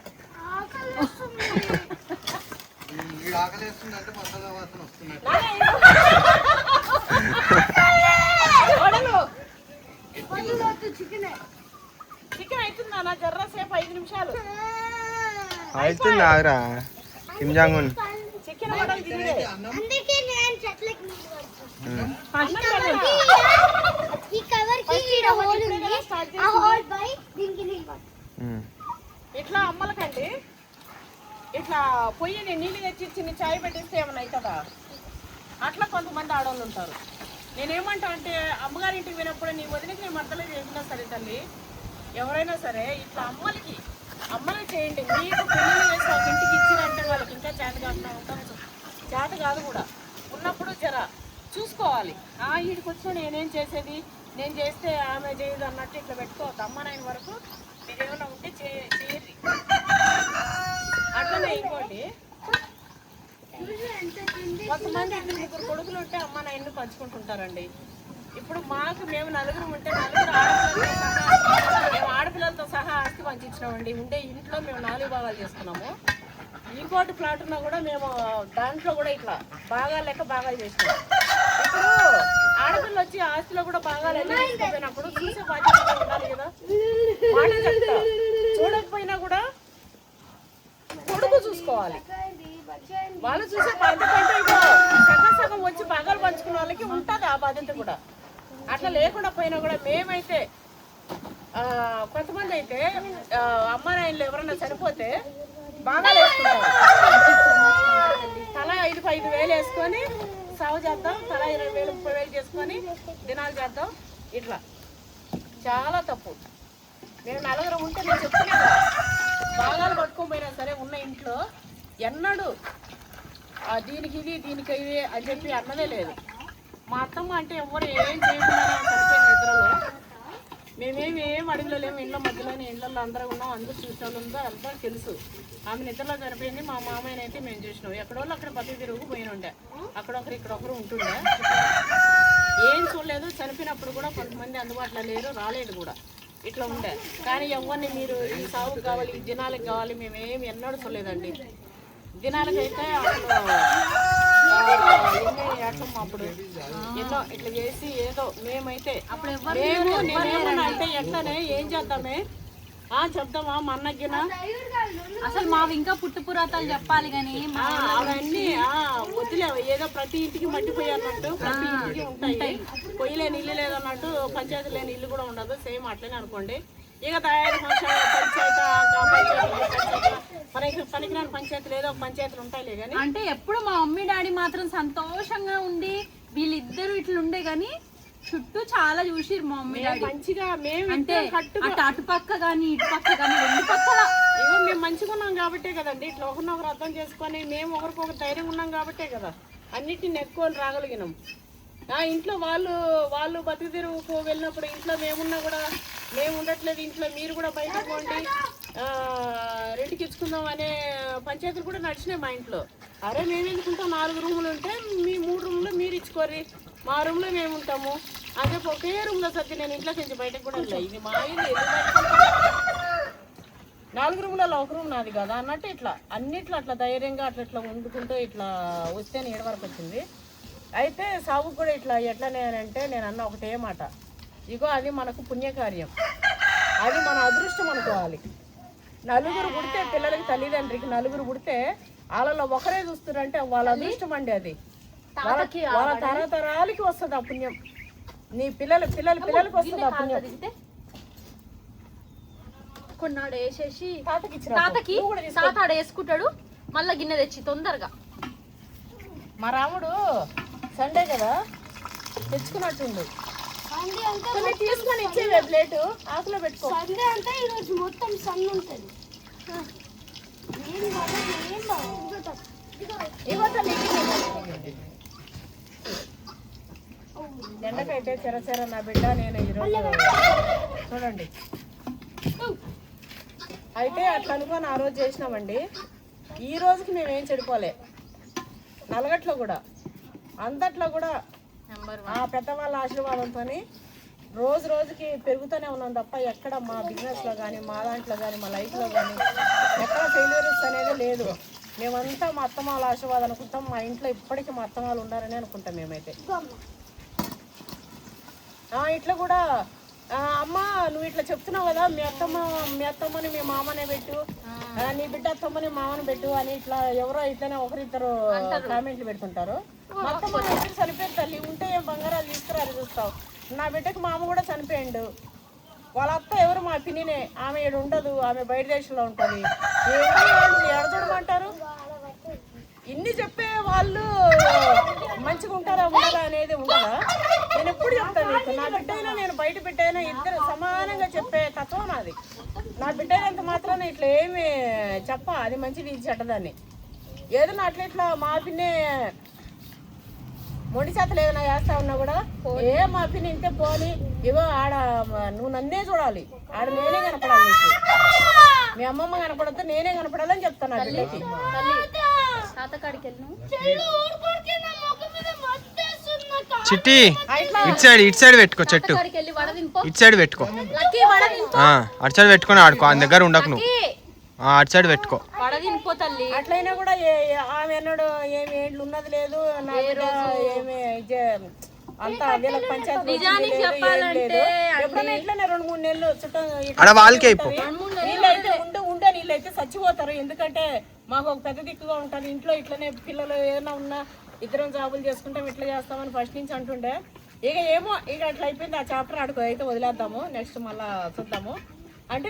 Speaker 4: చికెన్ అవుతుందా నా జర్ర సేపు 5 నిమిషాలు
Speaker 5: అవుతుంది. ఆగరా కిమ్ జాంగ్ ఉన్
Speaker 4: చికెన్ వడలు తిరిగే.
Speaker 2: అందుకే నేను చెట్లకి నీళ్ళు పడుతున్నాను. ఈ కవర్ కి ఈడ హోల్ ఉంది, ఆ హోల్ పై దీనికి నీళ్ళు పడుతున్నాను.
Speaker 4: ఇట్లా అమ్మలకండి ఇట్లా పొయ్యిని నీళ్ళు తెచ్చి చిన్న చాయ్ పెట్టిస్తే ఏమైనా అవుతుందా? అట్లా కొంతమంది ఆడవాళ్ళు ఉంటారు. నేనేమంటా అంటే, అమ్మగారింటికి పోయినప్పుడు నీ వదిలికి నేను మద్దలే చేసినా సరే తల్లి, ఎవరైనా సరే ఇట్లా అమ్మలకి చేయండి. మీకు పెళ్ళిళ్ళు చేసి ఒక ఇంటికి ఇచ్చిరంటే వాళ్ళకి ఇంకా చేత కాకుండా ఉండొచ్చు, చేత కాదు కూడా ఉన్నప్పుడు జర చూసుకోవాలి. వీడికి వచ్చి నేనేం చేసేది, నేను చేస్తే ఆమె చేయదు అన్నట్టు ఇట్లా పెట్టుకోవద్దు. అమ్మ నాయన వరకు మీరు ఏమైనా ఉంటే చేయరు. అట్లనే ఇంకోటి, కొంతమంది 2 3 కొడుకులు ఉంటే అమ్మ నాయన్ని పంచుకుంటుంటారండి. ఇప్పుడు మాకు మేము నలుగురు ఉంటే మేము ఆడపిల్లలతో సహా ఆస్తి పంచిచ్చినామండి. ఉండే ఇంట్లో మేము 4 భాగాలు చేసుకున్నాము. ఇంకోటి ప్లాట్ ఉన్నా కూడా మేము దాంట్లో కూడా ఇట్లా భాగాలు లెక్క భాగాలు చేసినాం. ఇప్పుడు ఆడపిల్ల వచ్చి ఆస్తిలో కూడా భాగాలు ఎన్ని తీసుకుపోయినప్పుడు చూసే బాధ్యత ఉండాలి కదా. మాట చెప్తా, చూడకపోయినా కూడా కొడుకు చూసుకోవాలి. వాళ్ళు చూసే బాధ్యత అంటే ఇప్పుడు సగం సగం వచ్చి భాగాలు పంచుకున్న వాళ్ళకి ఉంటుంది ఆ బాధ్యత కూడా. అట్లా లేకుండా పోయినా కూడా మేమైతే కొంతమంది అయితే అమ్మ నాయనలు ఎవరైనా చనిపోతే భాగాలు వేసుకుంటారు. తలా 5,000 వేసుకొని సాగు చేద్దాం, తలా 20,000 30,000 చేసుకొని దినాలు చేద్దాం. ఇట్లా చాలా తప్పు. మేము నలుగురు ఉంటే నేను చెప్తున్నా భాగాలు పట్టుకోపోయినా సరే ఉన్న ఇంట్లో ఎన్నడూ దీనికి ఇది దీనికి ఇది అని చెప్పి అన్నదే లేదు. మా అత్తమ్మ అంటే ఎవరు ఏం చేయకుండా చనిపోయిన నిద్రలో మేమేమి ఏం అడుగులో లేము. ఇంట్లో మధ్యలోనే ఇళ్ళల్లో అందరూ ఉన్నాం, అందరూ చూసిన వాళ్ళు ఉందో అందరూ తెలుసు. ఆమె నిద్రలో చనిపోయింది. మా మామయ్యని అయితే మేము చూసినాం. ఎక్కడోళ్ళు అక్కడ పత్తి తిరుగు పోయిన ఉండే, అక్కడొకరు ఇక్కడొకరు ఉంటుండే. ఏం చూడలేదు. చనిపోయినప్పుడు కూడా కొంతమంది అందుబాటులో లేరు, రాలేదు కూడా. ఇట్లా ఉండే. కానీ ఎవరిని మీరు ఈ సాగుకు కావాలి, ఈ దినాలకు కావాలి మేమేమి ఎన్నడూ చూడలేదండి. దినాలకైతే అప్పుడు ఎన్నో ఇట్లా చేసి ఏదో మేమైతే నేనేమన్నా అంటే ఎట్లనే ఏం చేద్దామే చెప్దామా మా అన్నగిన
Speaker 3: అసలు మావి ఇంకా పురాతాలు చెప్పాలి కానీ
Speaker 4: అవన్నీ వదిలే. ఏదో ప్రతి ఇంటికి మట్టిపోయాలన్నట్టు ప్రతి ఇంటికి ఉంటాయి. పొయ్యి లేని ఇల్లు లేదన్నట్టు పంచాయతీ లేని ఇల్లు కూడా ఉండదు. సేమ్ అట్లనే అనుకోండి. ఇక తయారు పనికిరాని పంచాయతీలు ఏదో పంచాయతీలు ఉంటాయిలే కానీ
Speaker 3: అంటే ఎప్పుడు మా మమ్మీ డాడీ మాత్రం సంతోషంగా ఉండి వీళ్ళిద్దరు ఇట్లా ఉండే గానీ చుట్టూ చాలా చూసిరు మా మమ్మీ డాడీ
Speaker 4: మంచిగా. మేము
Speaker 3: అంటే అటుపక్క గానీ ఇటుపక్క గానీ 2 పక్కల
Speaker 4: మేము మంచిగా ఉన్నాం కాబట్టే కదండి ఇట్లా ఒకరినొకరు అర్థం చేసుకొని మేము ఒకరికొకరు ధైర్యంగా ఉన్నాం కాబట్టే కదా అన్నిటిని నెక్కుని రాగలిగినాం. ఇంట్లో వాళ్ళు బతుకు తిరుగుకు వెళ్ళినప్పుడు ఇంట్లో మేమున్నా కూడా మేము ఉండట్లేదు, ఇంట్లో మీరు కూడా బయటకు పోండి రెంట్కి ఇచ్చుకుందాం అనే పంచాయతీలు కూడా నడిచినాయి మా ఇంట్లో. అరే మేము ఎందుకుంటాం 4 రూములు ఉంటే మీ 3 రూమ్లో మీరు ఇచ్చుకోర్రి, మా రూమ్లో మేము ఉంటాము. అదే ఒకే రూమ్లో సర్ది నేను ఇంట్లోకి నుంచి బయటకు కూడా వెళ్ళా. ఇది మా ఇల్లు 4 రూమ్లలో 1 రూమ్ నాది కదా అన్నట్టు ఇట్లా అన్నిట్లో అట్లా ధైర్యంగా అట్లా వండుకుంటూ ఇట్లా వస్తేనే 7 వరకు వచ్చింది. అయితే సాగు కూడా ఇట్లా ఎట్లనే అంటే నేను అన్న ఒకటే మాట, ఇగో అది మనకు పుణ్యకార్యం, అది మన అదృష్టం అనుకోవాలి. 4 పుడితే పిల్లలకి తల్లిదండ్రికి 4 పుడితే వాళ్ళలో ఒకరే చూస్తారంటే వాళ్ళ అదృష్టం అండి. అది వాళ్ళ తరతరాలకి వస్తుంది ఆ పుణ్యం. నీ పిల్లలకి వస్తుంది ఆ పుణ్యం.
Speaker 3: కొన్నాడు వేసేసి
Speaker 4: తాతకి
Speaker 3: తాత ఆడ వేసుకుంటాడు మళ్ళా గిన్నె తెచ్చి తొందరగా.
Speaker 4: మా రాముడు సండే కదా తెచ్చుకున్నట్టుండు, తీసుకొని ఇచ్చేవే ప్లేటు ఆకులో పెట్టుకో.
Speaker 2: సండే అంటే ఈరోజు మొత్తం సన్ ఉంటుంది.
Speaker 4: ఎండకైతే చెరచెర నా బిడ్డ నేను ఈరోజు చూడండి. అయితే అట్లా అనుకొని ఆ రోజు చేసినామండి. ఈ రోజుకి మేమేం చెడిపోలే. నలగట్లో కూడా అంతట్లో కూడా ఆ పెద్దవాళ్ళ ఆశీర్వాదంతో రోజు రోజుకి పెరుగుతూనే ఉన్నాం తప్ప ఎక్కడ మా బిజినెస్లో కానీ మా దాంట్లో కానీ మా లైఫ్లో కానీ ఎక్కడ ఫెయిల్యూర్స్ అనేది లేదు. మేమంతా మా అత్తమాల ఆశీర్వాదం అనుకుంటాం. మా ఇంట్లో ఇప్పటికీ మా అత్తమాలు ఉన్నారని అనుకుంటాం మేమైతే. ఇట్లా కూడా అమ్మ నువ్వు ఇట్లా చెప్తున్నావు కదా మీ అత్తమ్మని మీ మామనే పెట్టు, నీ బిడ్డ అత్తమ్మని మామని పెట్టు అని ఇట్లా ఎవరో ఇట్లనే ఒకరిద్దరు కామెంట్లు పెడుతుంటారు. మా అత్తమ్మ ఇద్దరు చనిపోయారు తల్లి, ఉంటే ఏం బంగారాలు తీసుకురారు చూస్తావు. నా బిడ్డకి మామ కూడా చనిపోయిండు. వాళ్ళ అత్త ఎవరు మా పిన్నినే, ఆమె ఇక్కడ ఉండదు, ఆమె బయట దేశంలో ఉంటుంది. ఎడచడమంటారు ఇన్ని చెప్పే వాళ్ళు మంచిగా ఉంటారా ఉండదా అనేది ఉండదా? నేను ఎప్పుడు చెప్తాను నీకు, నా బిడ్డ అయినా నేను బయట బిడ్డ అయినా ఇద్దరు సమానంగా చెప్పే తత్వం నాది. నా బిడ్డ అయినంత మాత్రాన ఇట్లా ఏమి చెప్ప అది మంచిది ఇది చెడ్డదని. ఏదైనా అట్లా ఇట్లా మా పిన్నే మొండి చేతలు ఏదైనా వేస్తా ఉన్నా కూడా ఏ మా పిన్ని ఇంతే పోని ఇగో ఆడ నువ్వు నన్నే చూడాలి, ఆడ నేనే కనపడాలి, నీకు మీ అమ్మమ్మ కనపడద్దు నేనే కనపడాలని చెప్తాను నా బిడ్డకి.
Speaker 3: తాత కాడికి వెళ్ళను
Speaker 5: చిట్టి
Speaker 4: ఇట్లా
Speaker 6: ఇటు సైడ్ పెట్టుకో చెట్టు,
Speaker 3: వెళ్ళి వడ తినిపో.
Speaker 6: ఇటు సైడ్ పెట్టుకో,
Speaker 3: లక్కీ వడ తినిపో.
Speaker 6: అటు సైడ్ పెట్టుకొని ఆడుకో, ఆయన దగ్గర ఉండకు నువ్వు, అటు సైడ్ పెట్టుకో.
Speaker 3: వడ తినిపో తల్లి.
Speaker 4: అట్లయినా కూడా ఆమె అన్నాడు ఏమి ఏండ్లు ఉన్నది లేదు, నా బిడ్డ ఏమి అంతా వీళ్ళకి పంచాయతీ
Speaker 3: నిజానికి చెప్పాలంటే
Speaker 4: ఎప్పుడైనా ఇట్లనే 2-3 నెలలు చుట్టం
Speaker 6: ఆడ వాళ్ళకే అయిపో.
Speaker 4: నీళ్ళైతే ఉండే నీళ్ళైతే చచ్చిపోతారు. ఎందుకంటే మాకు ఒక పెద్ద దిక్కుగా ఉంటుంది ఇంట్లో. ఇట్లనే పిల్లలు ఏదైనా ఉన్నా ఇద్దరం జాబులు చేసుకుంటాం, ఇట్లా చేస్తామని ఫస్ట్ నుంచి అంటుండే. ఇక ఏమో ఇక అట్లా అయిపోయింది. ఆ చాప్టర్ ఆడుకో అయితే వదిలేద్దాము, నెక్స్ట్ మళ్ళా చూద్దాము. అంటే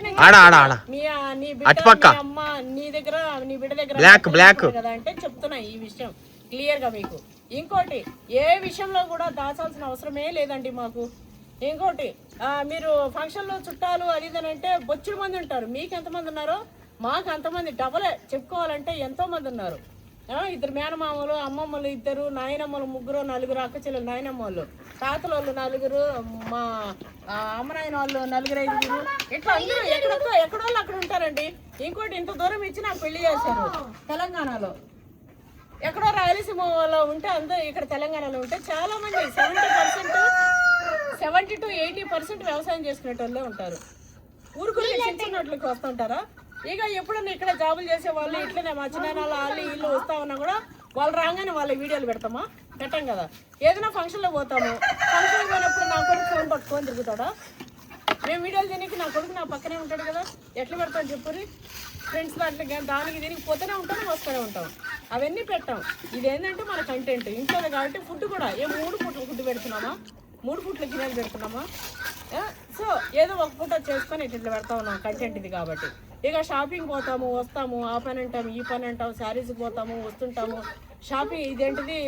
Speaker 4: నీ బిడ్డ అమ్మ నీ దగ్గర నీ బిడ్డ దగ్గర కదా అంటే చెప్తున్నా ఈ విషయం క్లియర్ గా మీకు. ఇంకోటి ఏ విషయంలో కూడా దాచాల్సిన అవసరమే లేదండి మాకు. ఇంకోటి మీరు ఫంక్షన్లో చుట్టాలు అది ఇది అంటే బొచ్చుడు మంది ఉంటారు. మీకు ఎంతమంది ఉన్నారో మాకు అంతమంది డబలే. చెప్పుకోవాలంటే ఎంతో మంది ఉన్నారు. 2 మేనమామలు, అమ్మమ్మలు 2, నాయనమ్మలు 3, 4 అక్క చెల్లెలు నాయనమ్మలు, తాతల వాళ్ళు 4, మా అమ్మ నాయన వాళ్ళు 4, 5. ఇట్లా అందరూ ఎక్కడోళ్ళు అక్కడ ఉంటారండి. ఇంకోటి ఇంత దూరం ఇచ్చి నాకు పెళ్లి చేశారు తెలంగాణలో. ఎక్కడో రాయలసీమలో ఉంటే అందరూ ఇక్కడ తెలంగాణలో ఉంటే చాలా మంది 70% to 80% వ్యవసాయం చేసుకునేటోళ్ళే ఉంటారు. ఊరుకుని చిన్నట్లకి వస్తుంటారా. ఇక ఎప్పుడన్నా ఇక్కడ జాబులు చేసే వాళ్ళు ఇట్లనే మా చిన్న వాళ్ళు ఇల్లు వస్తా ఉన్నా కూడా వాళ్ళు రాగానే వాళ్ళ వీడియోలు పెడతామా? పెట్టాం కదా. ఏదైనా ఫంక్షన్లో పోతాము, ఫంక్షన్కి పోయినప్పుడు నా కొడుకు ఫోన్ పట్టుకొని తిరుగుతాడా? మేము వీడియోలు తినకి నా కొడుకు నా పక్కనే ఉంటాడు కదా, ఎట్లా పెడతాను చెప్పురి? ఫ్రెండ్స్ దాంట్లో దానికి దీనికి పోతూనే ఉంటాం, వస్తూనే ఉంటాం, అవన్నీ పెట్టాం. ఇదేంటంటే మన కంటెంట్ ఇంట్లోనే కాబట్టి. ఫుడ్ కూడా 3 పూట్ల ఫుడ్ పెడుతున్నామా, 3 పూట్ల గిన్నెలు పెడుతున్నామా? సో ఏదో ఒక పూట చేసుకొని ఇట్లా పెడతా ఉన్నాం, కంటెంట్ ఇది కాబట్టి. ఇక షాపింగ్ పోతాము, వస్తాము, ఆ పని అంటాము, ఈ పని అంటాము, శారీస్కి పోతాము, వస్తుంటాము. షాపింగ్ ఇదేంటిది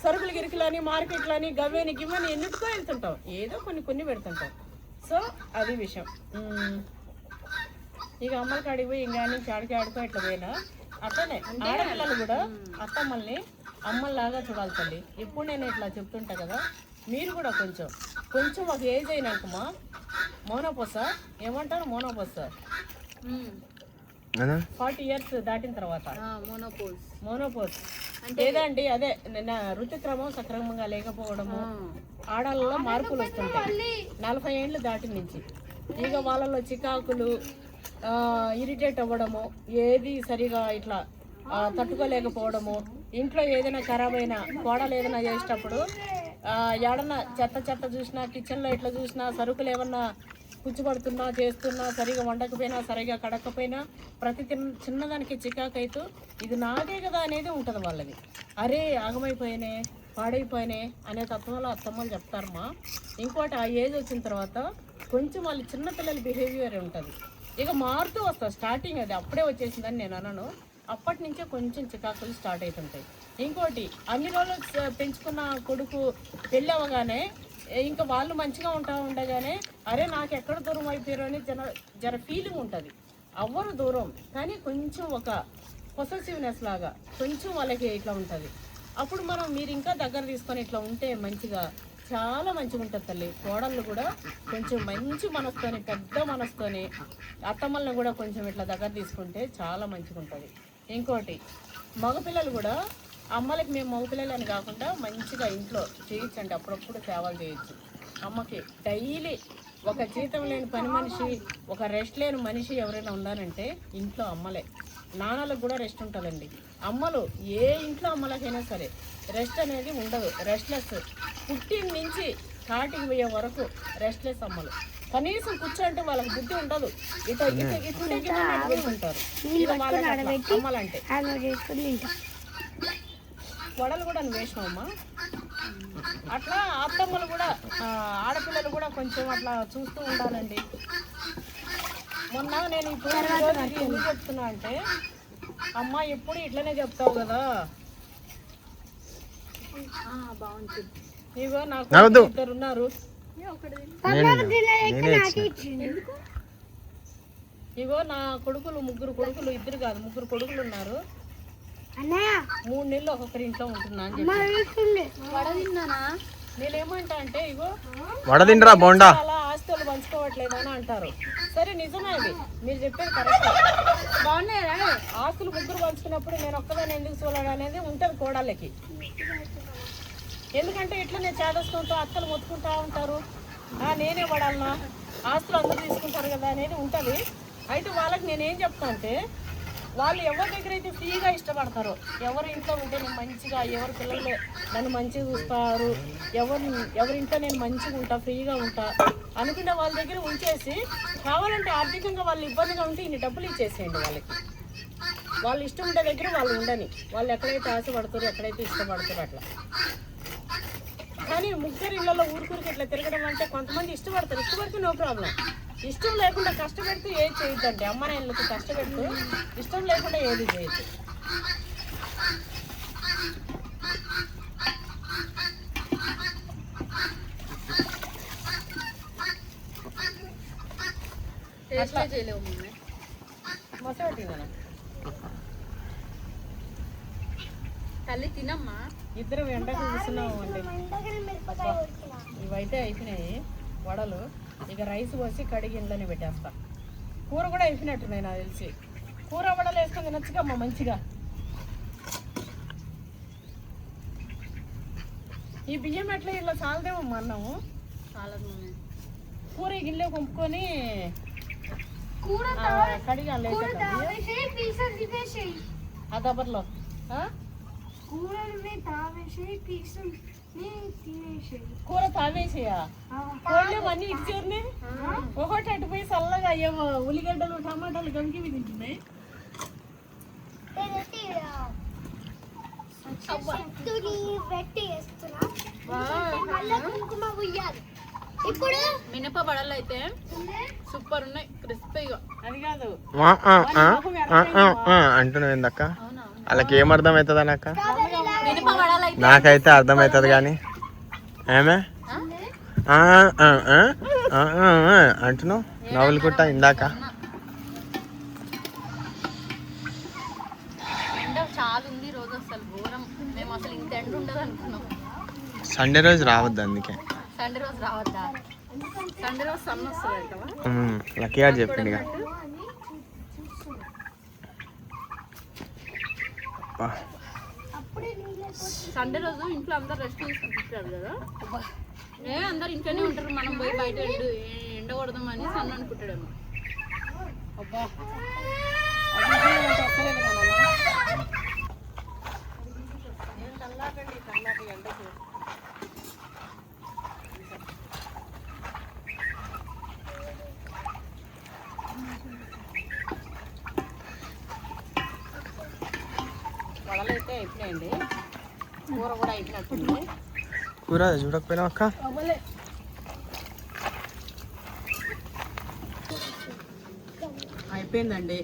Speaker 4: సరుకులు గిరికలని, మార్కెట్లని, గవ్వేని గివ్వని ఎన్నిటికో వెళ్తుంటాం. ఏదో కొన్ని పెడుతుంటాం. సో అది విషయం. ఇక అమ్మల కాడికి పోయి ఇంకా నుంచి ఆడుకో ఇట్లా పోయినా అట్లనే ఆడపిల్లలు కూడా అత్తమ్మల్ని అమ్మల్లాగా చూడాలి తల్లి. ఇప్పుడు నేను ఇట్లా చెప్తుంటా కదా, మీరు కూడా కొంచెం ఒక ఏజ్ అయినాకమ్మా మోనోపోస ఏమంటారు, మోనోపోస 40 years దాటిన తర్వాత మోనోపోస్ లేదండి. అదే ఋతుక్రమం సక్రమంగా లేకపోవడము, ఆడల్లో మార్పులు వస్తుంటాయి 40 ఏళ్ళు దాటి నుంచి. ఇక వాళ్ళలో చికాకులు, ఇరిటేట్ అవ్వడము, ఏది సరిగా ఇట్లా తట్టుకోలేకపోవడము, ఇంట్లో ఏదైనా ఖరాబ్ అయినా కోడలు ఏదైనా చేసేటప్పుడు ఏడన్నా చెత్త చూసినా, కిచెన్లో ఇట్లా చూసినా, సరుకులు ఏమన్నా పుచ్చుపడుతున్నా చేస్తున్నా, సరిగా వండకపోయినా, సరిగా కడకపోయినా, ప్రతి చిన్నదానికి చికాకు అవుతూ ఇది నాదే కదా అనేది ఉంటుంది వాళ్ళది. అరే ఆగమైపోయినే, పాడైపోయినే అనే తత్వంలో అత్తమ్మలు చెప్తారమ్మా. ఇంకోటి ఆ ఏజ్ వచ్చిన తర్వాత కొంచెం వాళ్ళు చిన్నపిల్లల బిహేవియర్ ఉంటుంది. ఇక మారుతూ వస్తారు. స్టార్టింగ్ అది అప్పుడే వచ్చేసిందని నేను అనను, అప్పటి నుంచే కొంచెం చికాకులు స్టార్ట్ అవుతుంటాయి. ఇంకోటి అన్ని రోజులు పెంచుకున్న కొడుకు పెళ్ళి అవ్వగానే ఇంకా వాళ్ళు మంచిగా ఉండగానే అరే నాకు ఎక్కడ దూరం అయిపోయారు అని జర ఫీలింగ్ ఉంటుంది. అవ్వరు దూరం కానీ కొంచెం ఒక పొసెసివ్నెస్ లాగా కొంచెం వాళ్ళకి ఇట్లా ఉంటుంది. అప్పుడు మీరు ఇంకా దగ్గర తీసుకొని ఇట్లా ఉంటే మంచిగా చాలా మంచిగా ఉంటుంది తల్లి. కోడళ్ళు కూడా కొంచెం మంచి మనసుతోని, పెద్ద మనసుతోని అత్తమ్మల్ని కూడా కొంచెం ఇట్లా దగ్గర తీసుకుంటే చాలా మంచిగా ఉంటుంది. ఇంకోటి మగపిల్లలు కూడా అమ్మలకి మేము మగపిల్లలు అని కాకుండా మంచిగా ఇంట్లో చేయించండి, అప్పుడప్పుడు సేవలు చేయొచ్చు. అమ్మకి డైలీ ఒక జీతం లేని పని మనిషి, ఒక రెస్ట్ లేని మనిషి ఎవరైనా ఉన్నారంటే ఇంట్లో అమ్మలే. నాన్నలకు కూడా రెస్ట్ ఉంటుందండి. అమ్మలు ఏ ఇంట్లో అమ్మలకైనా సరే రెస్ట్ అనేది ఉండదు. రెస్ట్లెస్ పుట్టిన నుంచి కాటికి పోయే వరకు రెస్ట్లెస్ అమ్మలు. కనీసం కూర్చోంటే వాళ్ళకి బుద్ధి ఉండదు, వెళ్తుంటారు. అమ్మలంటే వడలు కూడా వేసినామమ్మా. అట్లా అత్తమ్మలు కూడా ఆడపిల్లలు కూడా కొంచెం అట్లా చూస్తూ ఉండాలండి. మొన్న నేను ఇప్పుడు ఎందుకు చెప్తున్నా అంటే అమ్మ ఎప్పుడు ఇట్లనే చెప్తావు కదా, ఇగో నాకు 2 ఉన్నారు, ఇగో నా కొడుకులు 3 కొడుకులు, 2 కాదు 3 కొడుకులు ఉన్నారు. 3 నెలలు ఒక్కొక్కరి ఇంట్లో ఉంటున్నా అని చెప్పి నేనేమంటా అంటే ఇగో
Speaker 6: వడదిండ్రా బోండా
Speaker 4: అలా ఆస్తులు పంచుకోవట్లేదు అని అంటారు. సరే నిజమే, అది మీరు చెప్పేది కరెక్ట్. బాగున్నాయా ఆస్తులు 3 పంచుకున్నప్పుడు నేను ఒక్కదాన్ని ఎందుకు చూడాలి అనేది ఉంటుంది కోడళ్ళకి. ఎందుకంటే ఇట్లనే చేదస్తంతో అక్కలు మొత్తుకుంటా ఉంటారు, నేనే పడాలనా, ఆస్తులు అందరూ తీసుకుంటారు కదా అనేది ఉంటుంది. అయితే వాళ్ళకి నేనేం చెప్తా అంటే, వాళ్ళు ఎవరి దగ్గర అయితే ఫ్రీగా ఇష్టపడతారో, ఎవరి ఇంట్లో ఉంటే నేను మంచిగా, ఎవరి పిల్లలు నన్ను మంచిగా చూస్తారు, ఎవరింట్లో నేను మంచిగా ఉంటా, ఫ్రీగా ఉంటా అనుకునే వాళ్ళ దగ్గర ఉంచేసి, కావాలంటే ఆర్థికంగా వాళ్ళు ఇబ్బందిగా ఉంటే ఇన్ని డబ్బులు ఇచ్చేసేయండి వాళ్ళకి. వాళ్ళు ఇష్టం ఉండే దగ్గర వాళ్ళు ఉండని, వాళ్ళు ఎక్కడైతే ఆశపడతారో, ఎక్కడైతే ఇష్టపడతారో అట్లా. కానీ ముగ్గురు ఇళ్ళలో ఊరికి ఇట్లా తిరగడం అంటే కొంతమంది ఇష్టపడితే నో ప్రాబ్లం. ఇష్టం లేకుండా కష్టపెడుతూ ఏది చేయొద్దండి. అమ్మ నాయనలకు కష్టపెడుతూ ఇష్టం లేకుండా ఏది చేయొద్దు.
Speaker 3: టేస్టే చేయలేవు మమ్మీ.
Speaker 4: మొసటిదా
Speaker 3: తల్లి తినమ్మా.
Speaker 4: ఇద్దరు ఎండకు చూస్తున్నాము అండి.
Speaker 2: ఇందాకనే మిరపకాయ ఉడికిన.
Speaker 4: ఇవైతే అయిపోయినాయి వడలు. ఇక రైస్ పోసి కడిగి ఇంట్లోనే పెట్టేస్తా. కూర కూడా అయిపోయినట్టున్నాయి నాకు తెలిసి. కూర వడలు వేసుకొని తినొచ్చుకమ్మా మంచిగా. ఈ బియ్యం ఎట్లా ఇలా చాలదేమమ్మా అన్నము.
Speaker 3: చాలదు మమ్మీ.
Speaker 4: కూర గిన్నెలో కొంపుకొని
Speaker 2: కూర
Speaker 4: కడిగి
Speaker 2: తావేసేయి, పీసెస్ తినేసేయి.
Speaker 4: ఆ దబ్బర్లో
Speaker 2: కూరని తావేసేయి, పీసెస్ తినేసేయి.
Speaker 4: కూర తావేసేయా? కోళ్ళు అన్నీ ఇటు చేరిని ఒకటి అటు పోయి చల్లగా అయ్యేమో ఉల్లిగడ్డలు టమాటాలు గమికి తింటున్నాయి.
Speaker 2: పెట్టి వేస్తున్నా. మళ్ళీ కుంకుమ ఉయ్యాలి. ఇప్పుడు
Speaker 3: మినప వడలు అయితే సూపర్ ఉన్నాయి, క్రిస్పీగా.
Speaker 4: అది కాదు
Speaker 6: అంటున్నావు ఏందక్క? వాళ్ళకి ఏం అర్థం అవుతుంది అక్క?
Speaker 3: మినప వడలు అయితే
Speaker 6: నాకైతే అర్థమవుతుంది కానీ ఏమే అంటున్నావు నవ్వులు కుట్ట ఇందాక.
Speaker 3: ఎండ చాలా ఉంది రోజు, అసలు ఘోరం. మేము అసలు ఇంత ఎండ ఉండదు అనుకున్నాం.
Speaker 6: సండే రోజు రావద్దు అందుకే.
Speaker 3: సండే రోజు రావద్దా? సండే రోజు సన్ వస్తుంది కదా.
Speaker 6: లక్కీ గారు చెప్పింది ఇక.
Speaker 3: సండే రోజు ఇంట్లో అందరు రెస్ట్ తీసుకుంటారు కదా. అందరు ఇంట్లోనే ఉంటారు, మనం పోయి బయట ఎండ కొడదామని సన్ అనుకుంటాడేమో.
Speaker 4: అబ్బా ఎండకు వడలు అయితే అయిపోయాయండి. కూర కూడా అయిపోయినట్టుంది.
Speaker 6: కూర చూడకపోయినా అక్క?
Speaker 4: అయిపోయిందండి.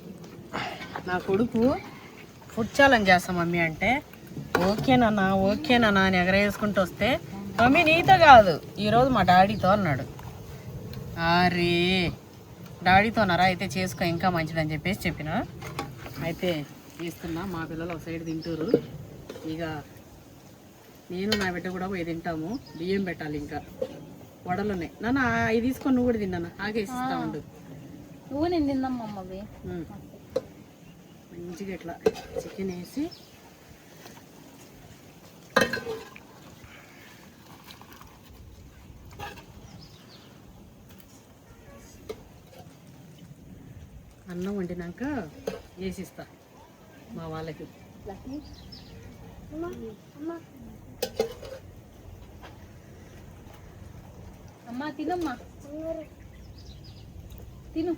Speaker 4: నా కొడుకు ఫుడ్ ఛాలెంజ్ చేస్తాం మమ్మీ అంటే ఓకేనా అని ఎగరేసుకుంటూ వస్తే, మమ్మీ నీతో కాదు ఈరోజు మా డాడీతో అన్నాడు. అరే డాడీతోనరా, అయితే చేసుకో ఇంకా మంచిదని చెప్పేసి చెప్పిన. అయితే చేస్తున్నా. మా పిల్లలు ఒక సైడ్ తింటారు, ఇక నేను నా బిడ్డ కూడా పోయి తింటాము. బియ్యం పెట్టాలి, ఇంకా వడలు ఉన్నాయి. నాన్న అవి తీసుకొని నువ్వు కూడా తిన్నాను, ఆగేసిస్తా ఉండు.
Speaker 3: నువ్వు నేను తిందాం అమ్మవి.
Speaker 4: మంచిగా ఇట్లా చికెన్ వేసి అన్నం వండినాక వేసిస్తా మా వాళ్ళకి.
Speaker 3: అమ్మా తినమ్మా, తిను.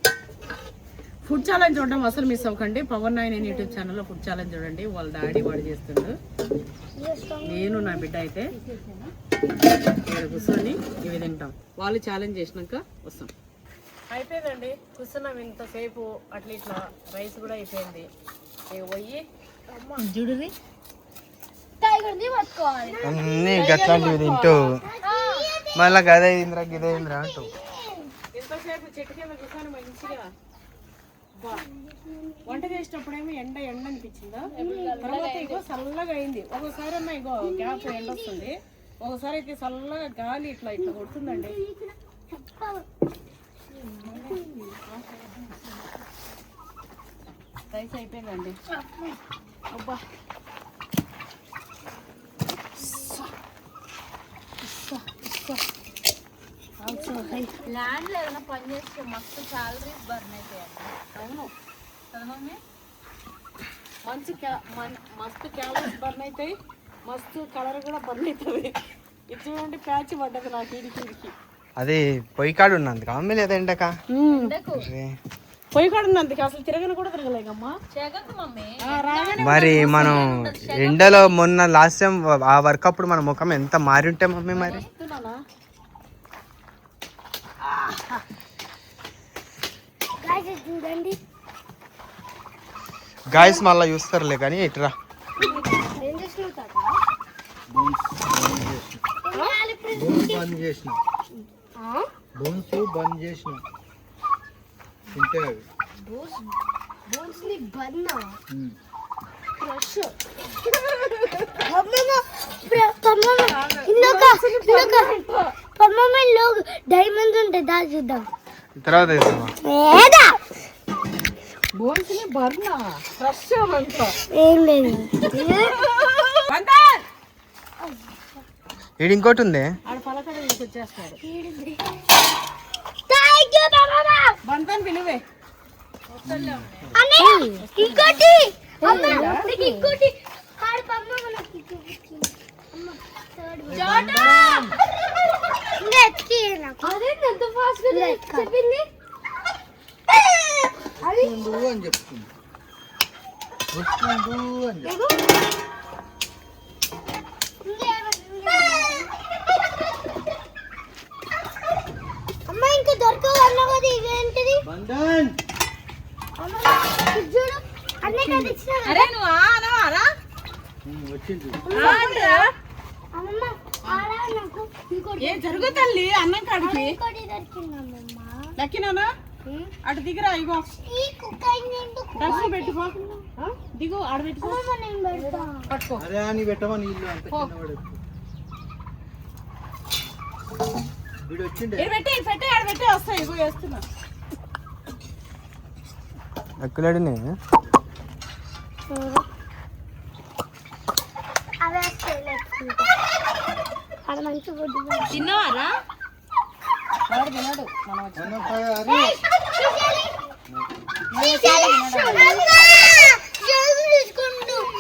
Speaker 4: ఫుడ్ ఛాలెంజ్ చూడడం అసలు మిస్ అవ్వకండి. పవన్ నాయన యూట్యూబ్ ఛానల్లో ఫుడ్ ఛాలెంజ్ చూడండి. వాళ్ళ డాడీ వాడు చేస్తుండు, నేను నా బిడ్డ అయితే ఇక్కడ కూర్చొని ఇవి తింటాం. వాళ్ళు ఛాలెంజ్ చేసినాక వస్తాం. అయిపోయిందండి, కూర్చున్నాం ఇంతసేపు. అట్లా ఇట్లా రైస్ కూడా అయిపోయింది. ఇక పోయి
Speaker 3: చూడుది
Speaker 2: పట్టుకోవాలి.
Speaker 6: అన్నీ గట్లాంటివి తింటూ మళ్ళీ గదే ఇంద్రా గిదే ఇంద్రా అంటూ
Speaker 4: ఇంతసేపు చెట్టు కింద కూర్చొని మంచిగా వంట చేసేటప్పుడేమో ఎండ అనిపించిందా, తర్వాత ఇగో చల్లగా అయింది. ఒకసారి అన్న ఇగో గ్యాప్ ఎండ వస్తుంది, ఒకసారి అయితే చల్లగా గాలి ఇట్లా కొడుతుందండి. రైస్ అయిపోయిందండి. అబ్బా
Speaker 3: ల్యాండ్ లో ఏదైనా పని చేస్తే మస్తు సాలరీస్ బర్న్ అవుతాయండి.
Speaker 4: అవును
Speaker 3: కదా మమ్మీ?
Speaker 4: మస్తు క్యాలరీస్ బర్న్ అవుతాయి, మస్తు కలర్ కూడా బర్న్ అవుతుంది. ఇది చూడండి ప్యాచ్ పడ్డది నాకు ఇడికి.
Speaker 6: అది పొయ్యి కాడు ఉన్నది కామె లేదా ఎండక
Speaker 4: పొయ్యి కాడ ఉన్నందుకు అసలు తిరగని కూడా తిరగలేకమ్మా.
Speaker 3: చెగకు మమ్మీ.
Speaker 6: మరి మనం ఎండలో మొన్న లాస్ట్ టైం ఆ వర్క్ అప్పుడు మన ముఖం ఎంత మారి ఉంటే మమ్మీ మరి.
Speaker 2: చూడండి
Speaker 6: గాయస్ మళ్ళీ చూస్తారులే కానీ ఇట్రా.
Speaker 2: ఏం చేసినావు తాత?
Speaker 7: బంద్ చేసిన బోన్స్ బంద్ చేసిన తింటే అవి
Speaker 2: బోన్స్ ని బన్నా డైమండ్స్ ఉంటాయి దా చూద్దాం
Speaker 6: తర్వాత
Speaker 4: బోన్స్ ని బర్నా ఫ్రెష్
Speaker 2: ఏం లేదు
Speaker 6: ఇది ఇంకోటి ఉంది.
Speaker 4: ఆడ పలకడ వచ్చేస్తాడు.
Speaker 2: థ్యాంక్ యూ బాబా
Speaker 4: బంతాన్ని పిలువే.
Speaker 2: ఇంకోటి ఇంకోటి కాడు పమ్మ మనకి ఎంత ఫాస్ట్ చెప్పింది
Speaker 7: వస్తుండు అని చెప్తుంది వస్తుండు అని చెప్తుంది.
Speaker 2: అమ్మ ఇంకా దొరకవు అన్న కదా ఇవేంటిది
Speaker 7: బంధన్
Speaker 2: చూడు అన్నీ కదిచ్చిన
Speaker 3: అరే నువ్వు అనవారా?
Speaker 7: వచ్చింది
Speaker 2: అమ్మమ్మ ఆడా నాకు ఇంకోటి
Speaker 4: ఏ జరుగు తల్లి అన్నం కాడికి
Speaker 2: ఇంకోటి దొరికిందమ్మమ్మ
Speaker 4: దక్కినానా అటు దిగురా. ఇగో
Speaker 2: ఈ కుక్క ఎందుకు
Speaker 4: డ్రెస్ పెట్టుకో. దిగు ఆడ పెట్టుకో.
Speaker 2: అమ్మమ్మ నేను పెడతా
Speaker 4: పట్టుకో.
Speaker 7: అరే అని పెట్టమని ఇల్లు అంత చిన్నవాడు వీడు వచ్చిండే
Speaker 4: ఇది పెట్టి పెట్టి ఆడ పెట్టి వస్తాయి. ఇగో వేస్తున్నా.
Speaker 6: అక్కలేడునే
Speaker 2: అవే అక్కడ మంచి ఫుడ్
Speaker 3: తిన్నవారా?
Speaker 4: వాడు తినడు. మనం వచ్చి
Speaker 7: అరే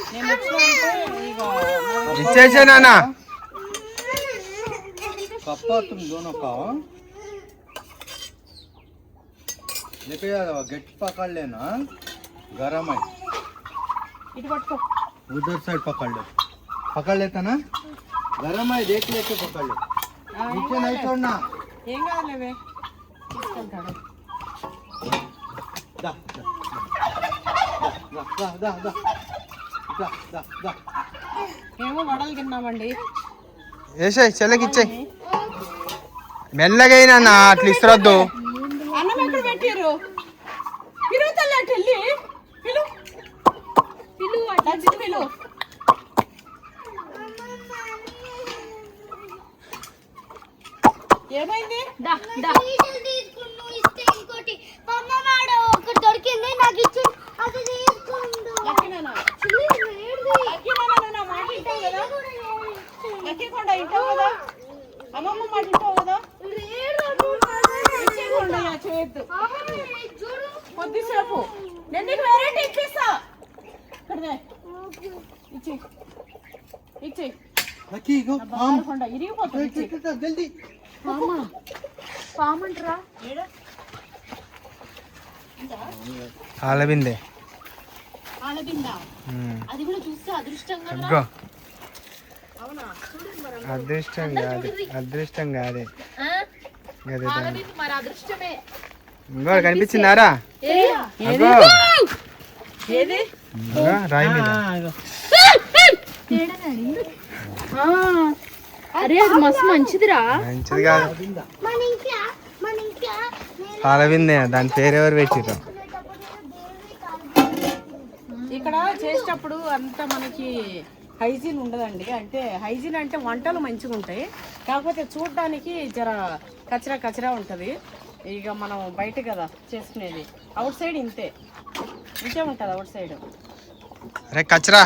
Speaker 4: నేను వచ్చినంటే ఇగో
Speaker 6: ఇచ్చేసానా
Speaker 7: कप्पा तुम दोनों का लेके गेट पकड़ लेना गरम है
Speaker 4: ఇటు పట్టుకో.
Speaker 7: उधर साइड पकड़ लेता ना गरम है देख लेके पकड़ ले नीचे नहीं छोड़ना
Speaker 4: ఏం కాదులేవే తీసుకెళ్తాడు.
Speaker 7: दा दा दा दा दा दा दा दा
Speaker 4: ఏమో వడలు తిన్నామండి.
Speaker 6: వేసాయి చెల్లకి ఇచ్చాయి మెల్లగా అయినా అట్లా ఇస్తురద్దు.
Speaker 4: అన్నం ఎక్కడ పెట్టారు? తిరుగుతలే అటు వెళ్ళి పిలు పిలు అడ్డాచి పిలు. ఏమైంది?
Speaker 2: తీసుకున్నావు ఇస్తే ఇంకోటి అమ్మ మాడ ఒకటి దొరికింది నాకు ఇచ్చి అది తీసుకుండు
Speaker 4: లక్కినానా? లక్కినానా నువ్వు నా మాట వింటావు కదా? లక్కికొండ వింటావు కదా? అమ్మమ్మ మాట వింటావు కదా? ఇచ్చేయకుండా ఇలా చేయొద్దు. కొద్దిసేపు నేను నీకు వెరైటీ ఇప్పిస్తా. ఇక్కడదే ఇచ్చి ఇచ్చి
Speaker 7: लकी गो
Speaker 4: బాగుండా ఇరిగిపోతుంది. ఇచ్చి.
Speaker 7: जल्दी
Speaker 3: పామంటరా?
Speaker 6: ఆలబిందే
Speaker 4: ఆలబిందా?
Speaker 3: అది కూడా చూస్తే అదృష్టంగా
Speaker 6: అగ్గో
Speaker 4: అవునా?
Speaker 6: అదృష్టం కాదు అదృష్టం కాదే గదే దాన్ని.
Speaker 3: మరి అదృష్టమే.
Speaker 6: ఇంకో కనిపించిందారా అగ్గో
Speaker 4: ఏది?
Speaker 6: ఇంకో రాయి మీద
Speaker 3: అరే అది మస్తు మంచిదిరా.
Speaker 6: మంచిది కాదు
Speaker 2: మన ఇంకా
Speaker 6: ఆలబిందే దాని పేరు ఎవరు పెట్టిర్రు?
Speaker 4: ఇక్కడ చేసేటప్పుడు అంత మనకి హైజీన్ ఉండదండి. అంటే హైజీన్ అంటే వంటలు మంచిగా ఉంటాయి, కాకపోతే చూడడానికి జర కచరా కచరా ఉంటుంది. ఇక మనం బయట కదా చేసుకునేది, అవుట్ సైడ్ ఇంతే ఉంటుంది అవుట్ సైడ్.
Speaker 6: అరే కచరా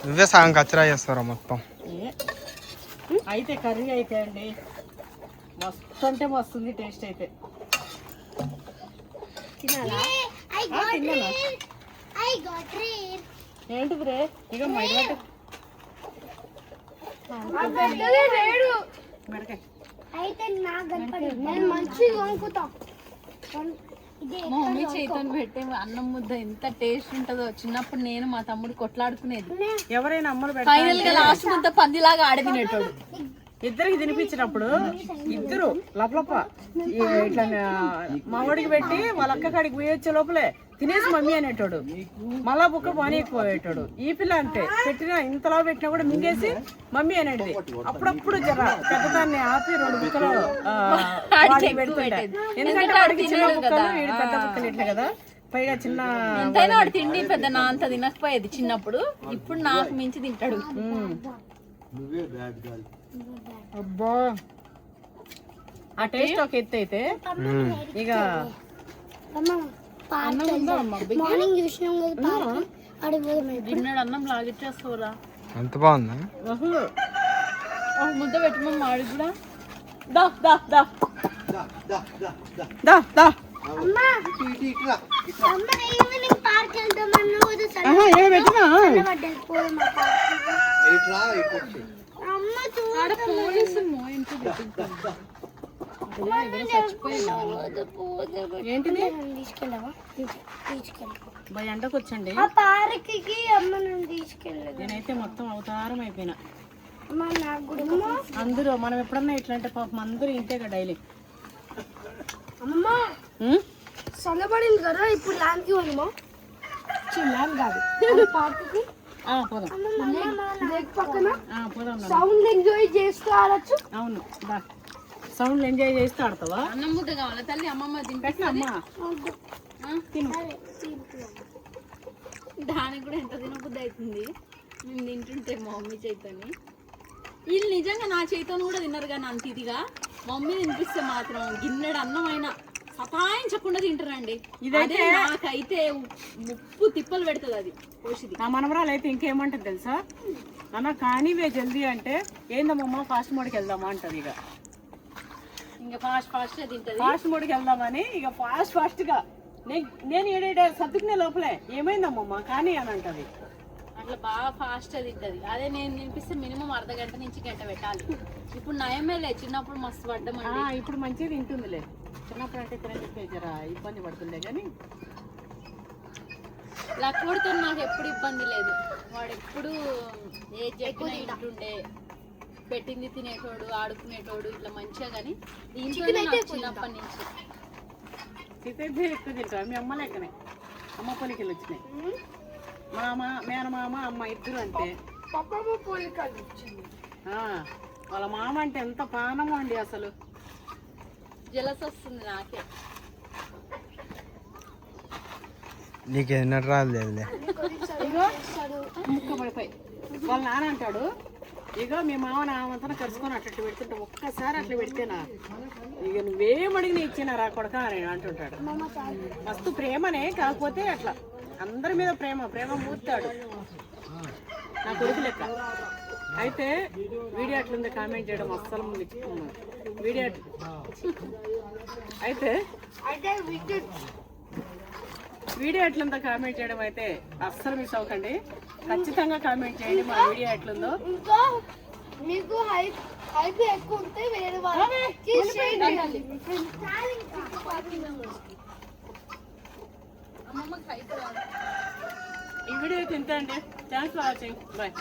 Speaker 6: నువ్వే సగం కచరా చేస్తారా మొత్తం.
Speaker 4: అయితే కర్రీ అయితే అండి మస్తు అంటే మస్తుంది టేస్ట్ అయితే. తినాలా? తిన్నానా? ఏంటిది రే? ఇక మైదాట మెడకాయ
Speaker 2: అయితే నాకు కనపడి నేను మంచిగా వంకుతా.
Speaker 3: మా మమ్మీ చేతితో పెట్టే అన్నం ముద్ద ఎంత టేస్ట్ ఉంటుందో. చిన్నప్పుడు నేను మా తమ్ముడు కొట్లాడుకునేది.
Speaker 4: ఎవరైనా అమ్మలు
Speaker 3: ఫైనల్ గా లాస్ట్ ముద్ద పందిలాగా ఆడతినేటోడు.
Speaker 4: ఇద్దరికి తినిపించినప్పుడు ఇద్దరు లపలప ఇట్లా మావాడికి పెట్టి వాళ్ళ అక్క కాడికి పోయి వచ్చే లోపలే తినేసి మమ్మీ అనేటోడు, మళ్ళా బుక్క పోనీయకపోయేటోడు. ఈ పిల్ల అంతే, పెట్టినా ఇంతలా పెట్టినా కూడా మింగేసి మమ్మీ అనేది. అప్పుడప్పుడు జర పెద్దదాన్ని ఆపి 2 బుక్కలు పెడుతుంటే, ఎందుకంటే వాడికి చిన్న బుక్కలు వీడి పెద్ద బుక్కలు ఇట్లా కదా. పైగా చిన్న
Speaker 3: ఎంతైనా వాడు తిండి పెద్ద నా అంత తినకపోయేది చిన్నప్పుడు. ఇప్పుడు నాకు మించి తింటాడు.
Speaker 4: అబ్బా ఆ టేస్ట్ ఒక ఎత్తు అయితే ఇక
Speaker 2: మార్నింగ్ చూసినాం కదా అడిగి
Speaker 3: తిన్నాడు అన్నం లాగిచ్చేస్తావురా.
Speaker 6: అంత బాగుందా?
Speaker 3: ముద్ద పెట్టమని వాడికి కూడా.
Speaker 4: దా దా దా దా దా
Speaker 2: అమ్మ ఈవినింగ్ పార్క్ వెళ్దామన్నా అమ్మ
Speaker 4: ఏంటిది
Speaker 2: తీసుకెళ్ళవా? తీసుకెళ్ళి
Speaker 4: భయ ఎండకు వచ్చండి.
Speaker 2: ఆ పార్క్కి అమ్మ నన్ను తీసుకెళ్ళదు.
Speaker 4: నేనైతే మొత్తం అవతారం అయిపోయినా.
Speaker 2: అమ్మ నాకు కూడా
Speaker 4: అందరూ మనం ఎప్పుడన్నా ఇట్లా అంటే పాపం అందరూ ఇంతేగా డైలీ.
Speaker 2: అమ్మ చల్లబడింది కదా, ఇప్పుడు ల్యాండ్కి పోదామా? ల్యాండ్ కాదు పార్క్కి
Speaker 4: పోదాం.
Speaker 2: పక్కన
Speaker 4: పోదాం.
Speaker 2: సౌండ్ ఎంజాయ్ చేస్తూ ఆడచ్చు.
Speaker 4: అవును దా, సౌండ్ ఎంజాయ్ చేస్తూ ఆడతావా?
Speaker 3: అన్నం ముద్ద కావాలా తల్లి? అమ్మమ్మ
Speaker 4: పెట్టినా అమ్మా తిను.
Speaker 3: దానికి కూడా ఎంత తినబుద్ధి అవుతుంది. మేము తింటుంటే మా మమ్మీ చేతోని. వీళ్ళు నిజంగా నా చేతితో కూడా తిన్నారు కానీ అంత ఇదిగా. మమ్మీ తినిపిస్తే మాత్రం గిన్నెడు అన్నమైనా సతాయించకుండా తింటారండి. ఇదైతే నాకైతే ముప్పు తిప్పలు పెడుతుంది అది పోషిది.
Speaker 4: నా మనవరాలు అయితే ఇంకేమంటది తెలుసా, అన్న కానీవే జల్దీ అంటే ఏందమ్మమ్మ ఫాస్ట్ మోడ్కి వెళ్దామా అంటది. ఇక
Speaker 3: ఇంకా ఫాస్ట్ ఫాస్ట్ తింటది.
Speaker 4: ఫాస్ట్ మోడ్కి వెళ్దామని ఇక ఫాస్ట్ గా నేను ఏడేడే సర్దుకునే లోపలే ఏమైందమ్మమ్మ కానీ అని అంటది.
Speaker 3: అట్లా బాగా ఫాస్ట్ తింటది. అదే నేను తినిపిస్తే మినిమం అర్ధగంట నుంచి గంట పెట్టాలి. ఇప్పుడు నయమేలే, చిన్నప్పుడు మస్తు పడ్డామండి.
Speaker 4: ఇప్పుడు మంచిగా తింటుందిలే. చిన్నప్పుడు అంటే తినకపోతే జర ఇబ్బంది పడుతుండే కానీ
Speaker 3: లక్కుడితో నాకు ఎప్పుడు ఇబ్బంది లేదు. వాడు ఎప్పుడు ఏ చెప్పినా తింటుండే, పెట్టింది తినేటోడు, ఆడుకునేటోడు ఇట్లా మంచిగా. కానీ దీంట్లో చిన్నప్పటి నుంచి
Speaker 4: చికెన్ ఎక్కువ తింటా. మీ అమ్మ లెక్కనే అమ్మ పొలికలు వచ్చినాయి. మేనమామ అమ్మ ఇద్దరు అంతే. వాళ్ళ మామ అంటే ఎంత పానమో అండి అసలు.
Speaker 3: జలస్ వస్తుంది నాకే.
Speaker 6: నీకు ఎన్నట్టు రాలేదులే.
Speaker 4: ఇగో ముక్క పడిపోయి వాళ్ళ నాన్న అంటాడు, ఇగో మీ మామ నామంతా కలుసుకొని అట్లా పెడుతుంటా, ఒక్కసారి అట్లా పెడితేనా ఇక నువ్వేమడిగిన ఇచ్చినారా కొడక అని అంటుంటాడు. మస్తు ప్రేమనే, కాకపోతే అట్లా అందరి మీద ప్రేమ మూస్తాడు నా కొడుకు లెక్క. అయితే వీడియో అట్లుంది కామెంట్ చేయడం అస్సలు మెచ్చుకున్నాను. వీడియో ఎట్లుందో కామెంట్ చేయడం అయితే అస్సలు మిస్ అవ్వకండి. ఖచ్చితంగా కామెంట్ చేయండి మా వీడియో ఎట్లుందో.
Speaker 2: ఇంకా మీకు హైప్ ఎక్కువ ఉంటే వేరే వాళ్ళకి
Speaker 4: ఈ వీడియో అయితే ఇంతే అండి. Thanks for watching. బాయ్.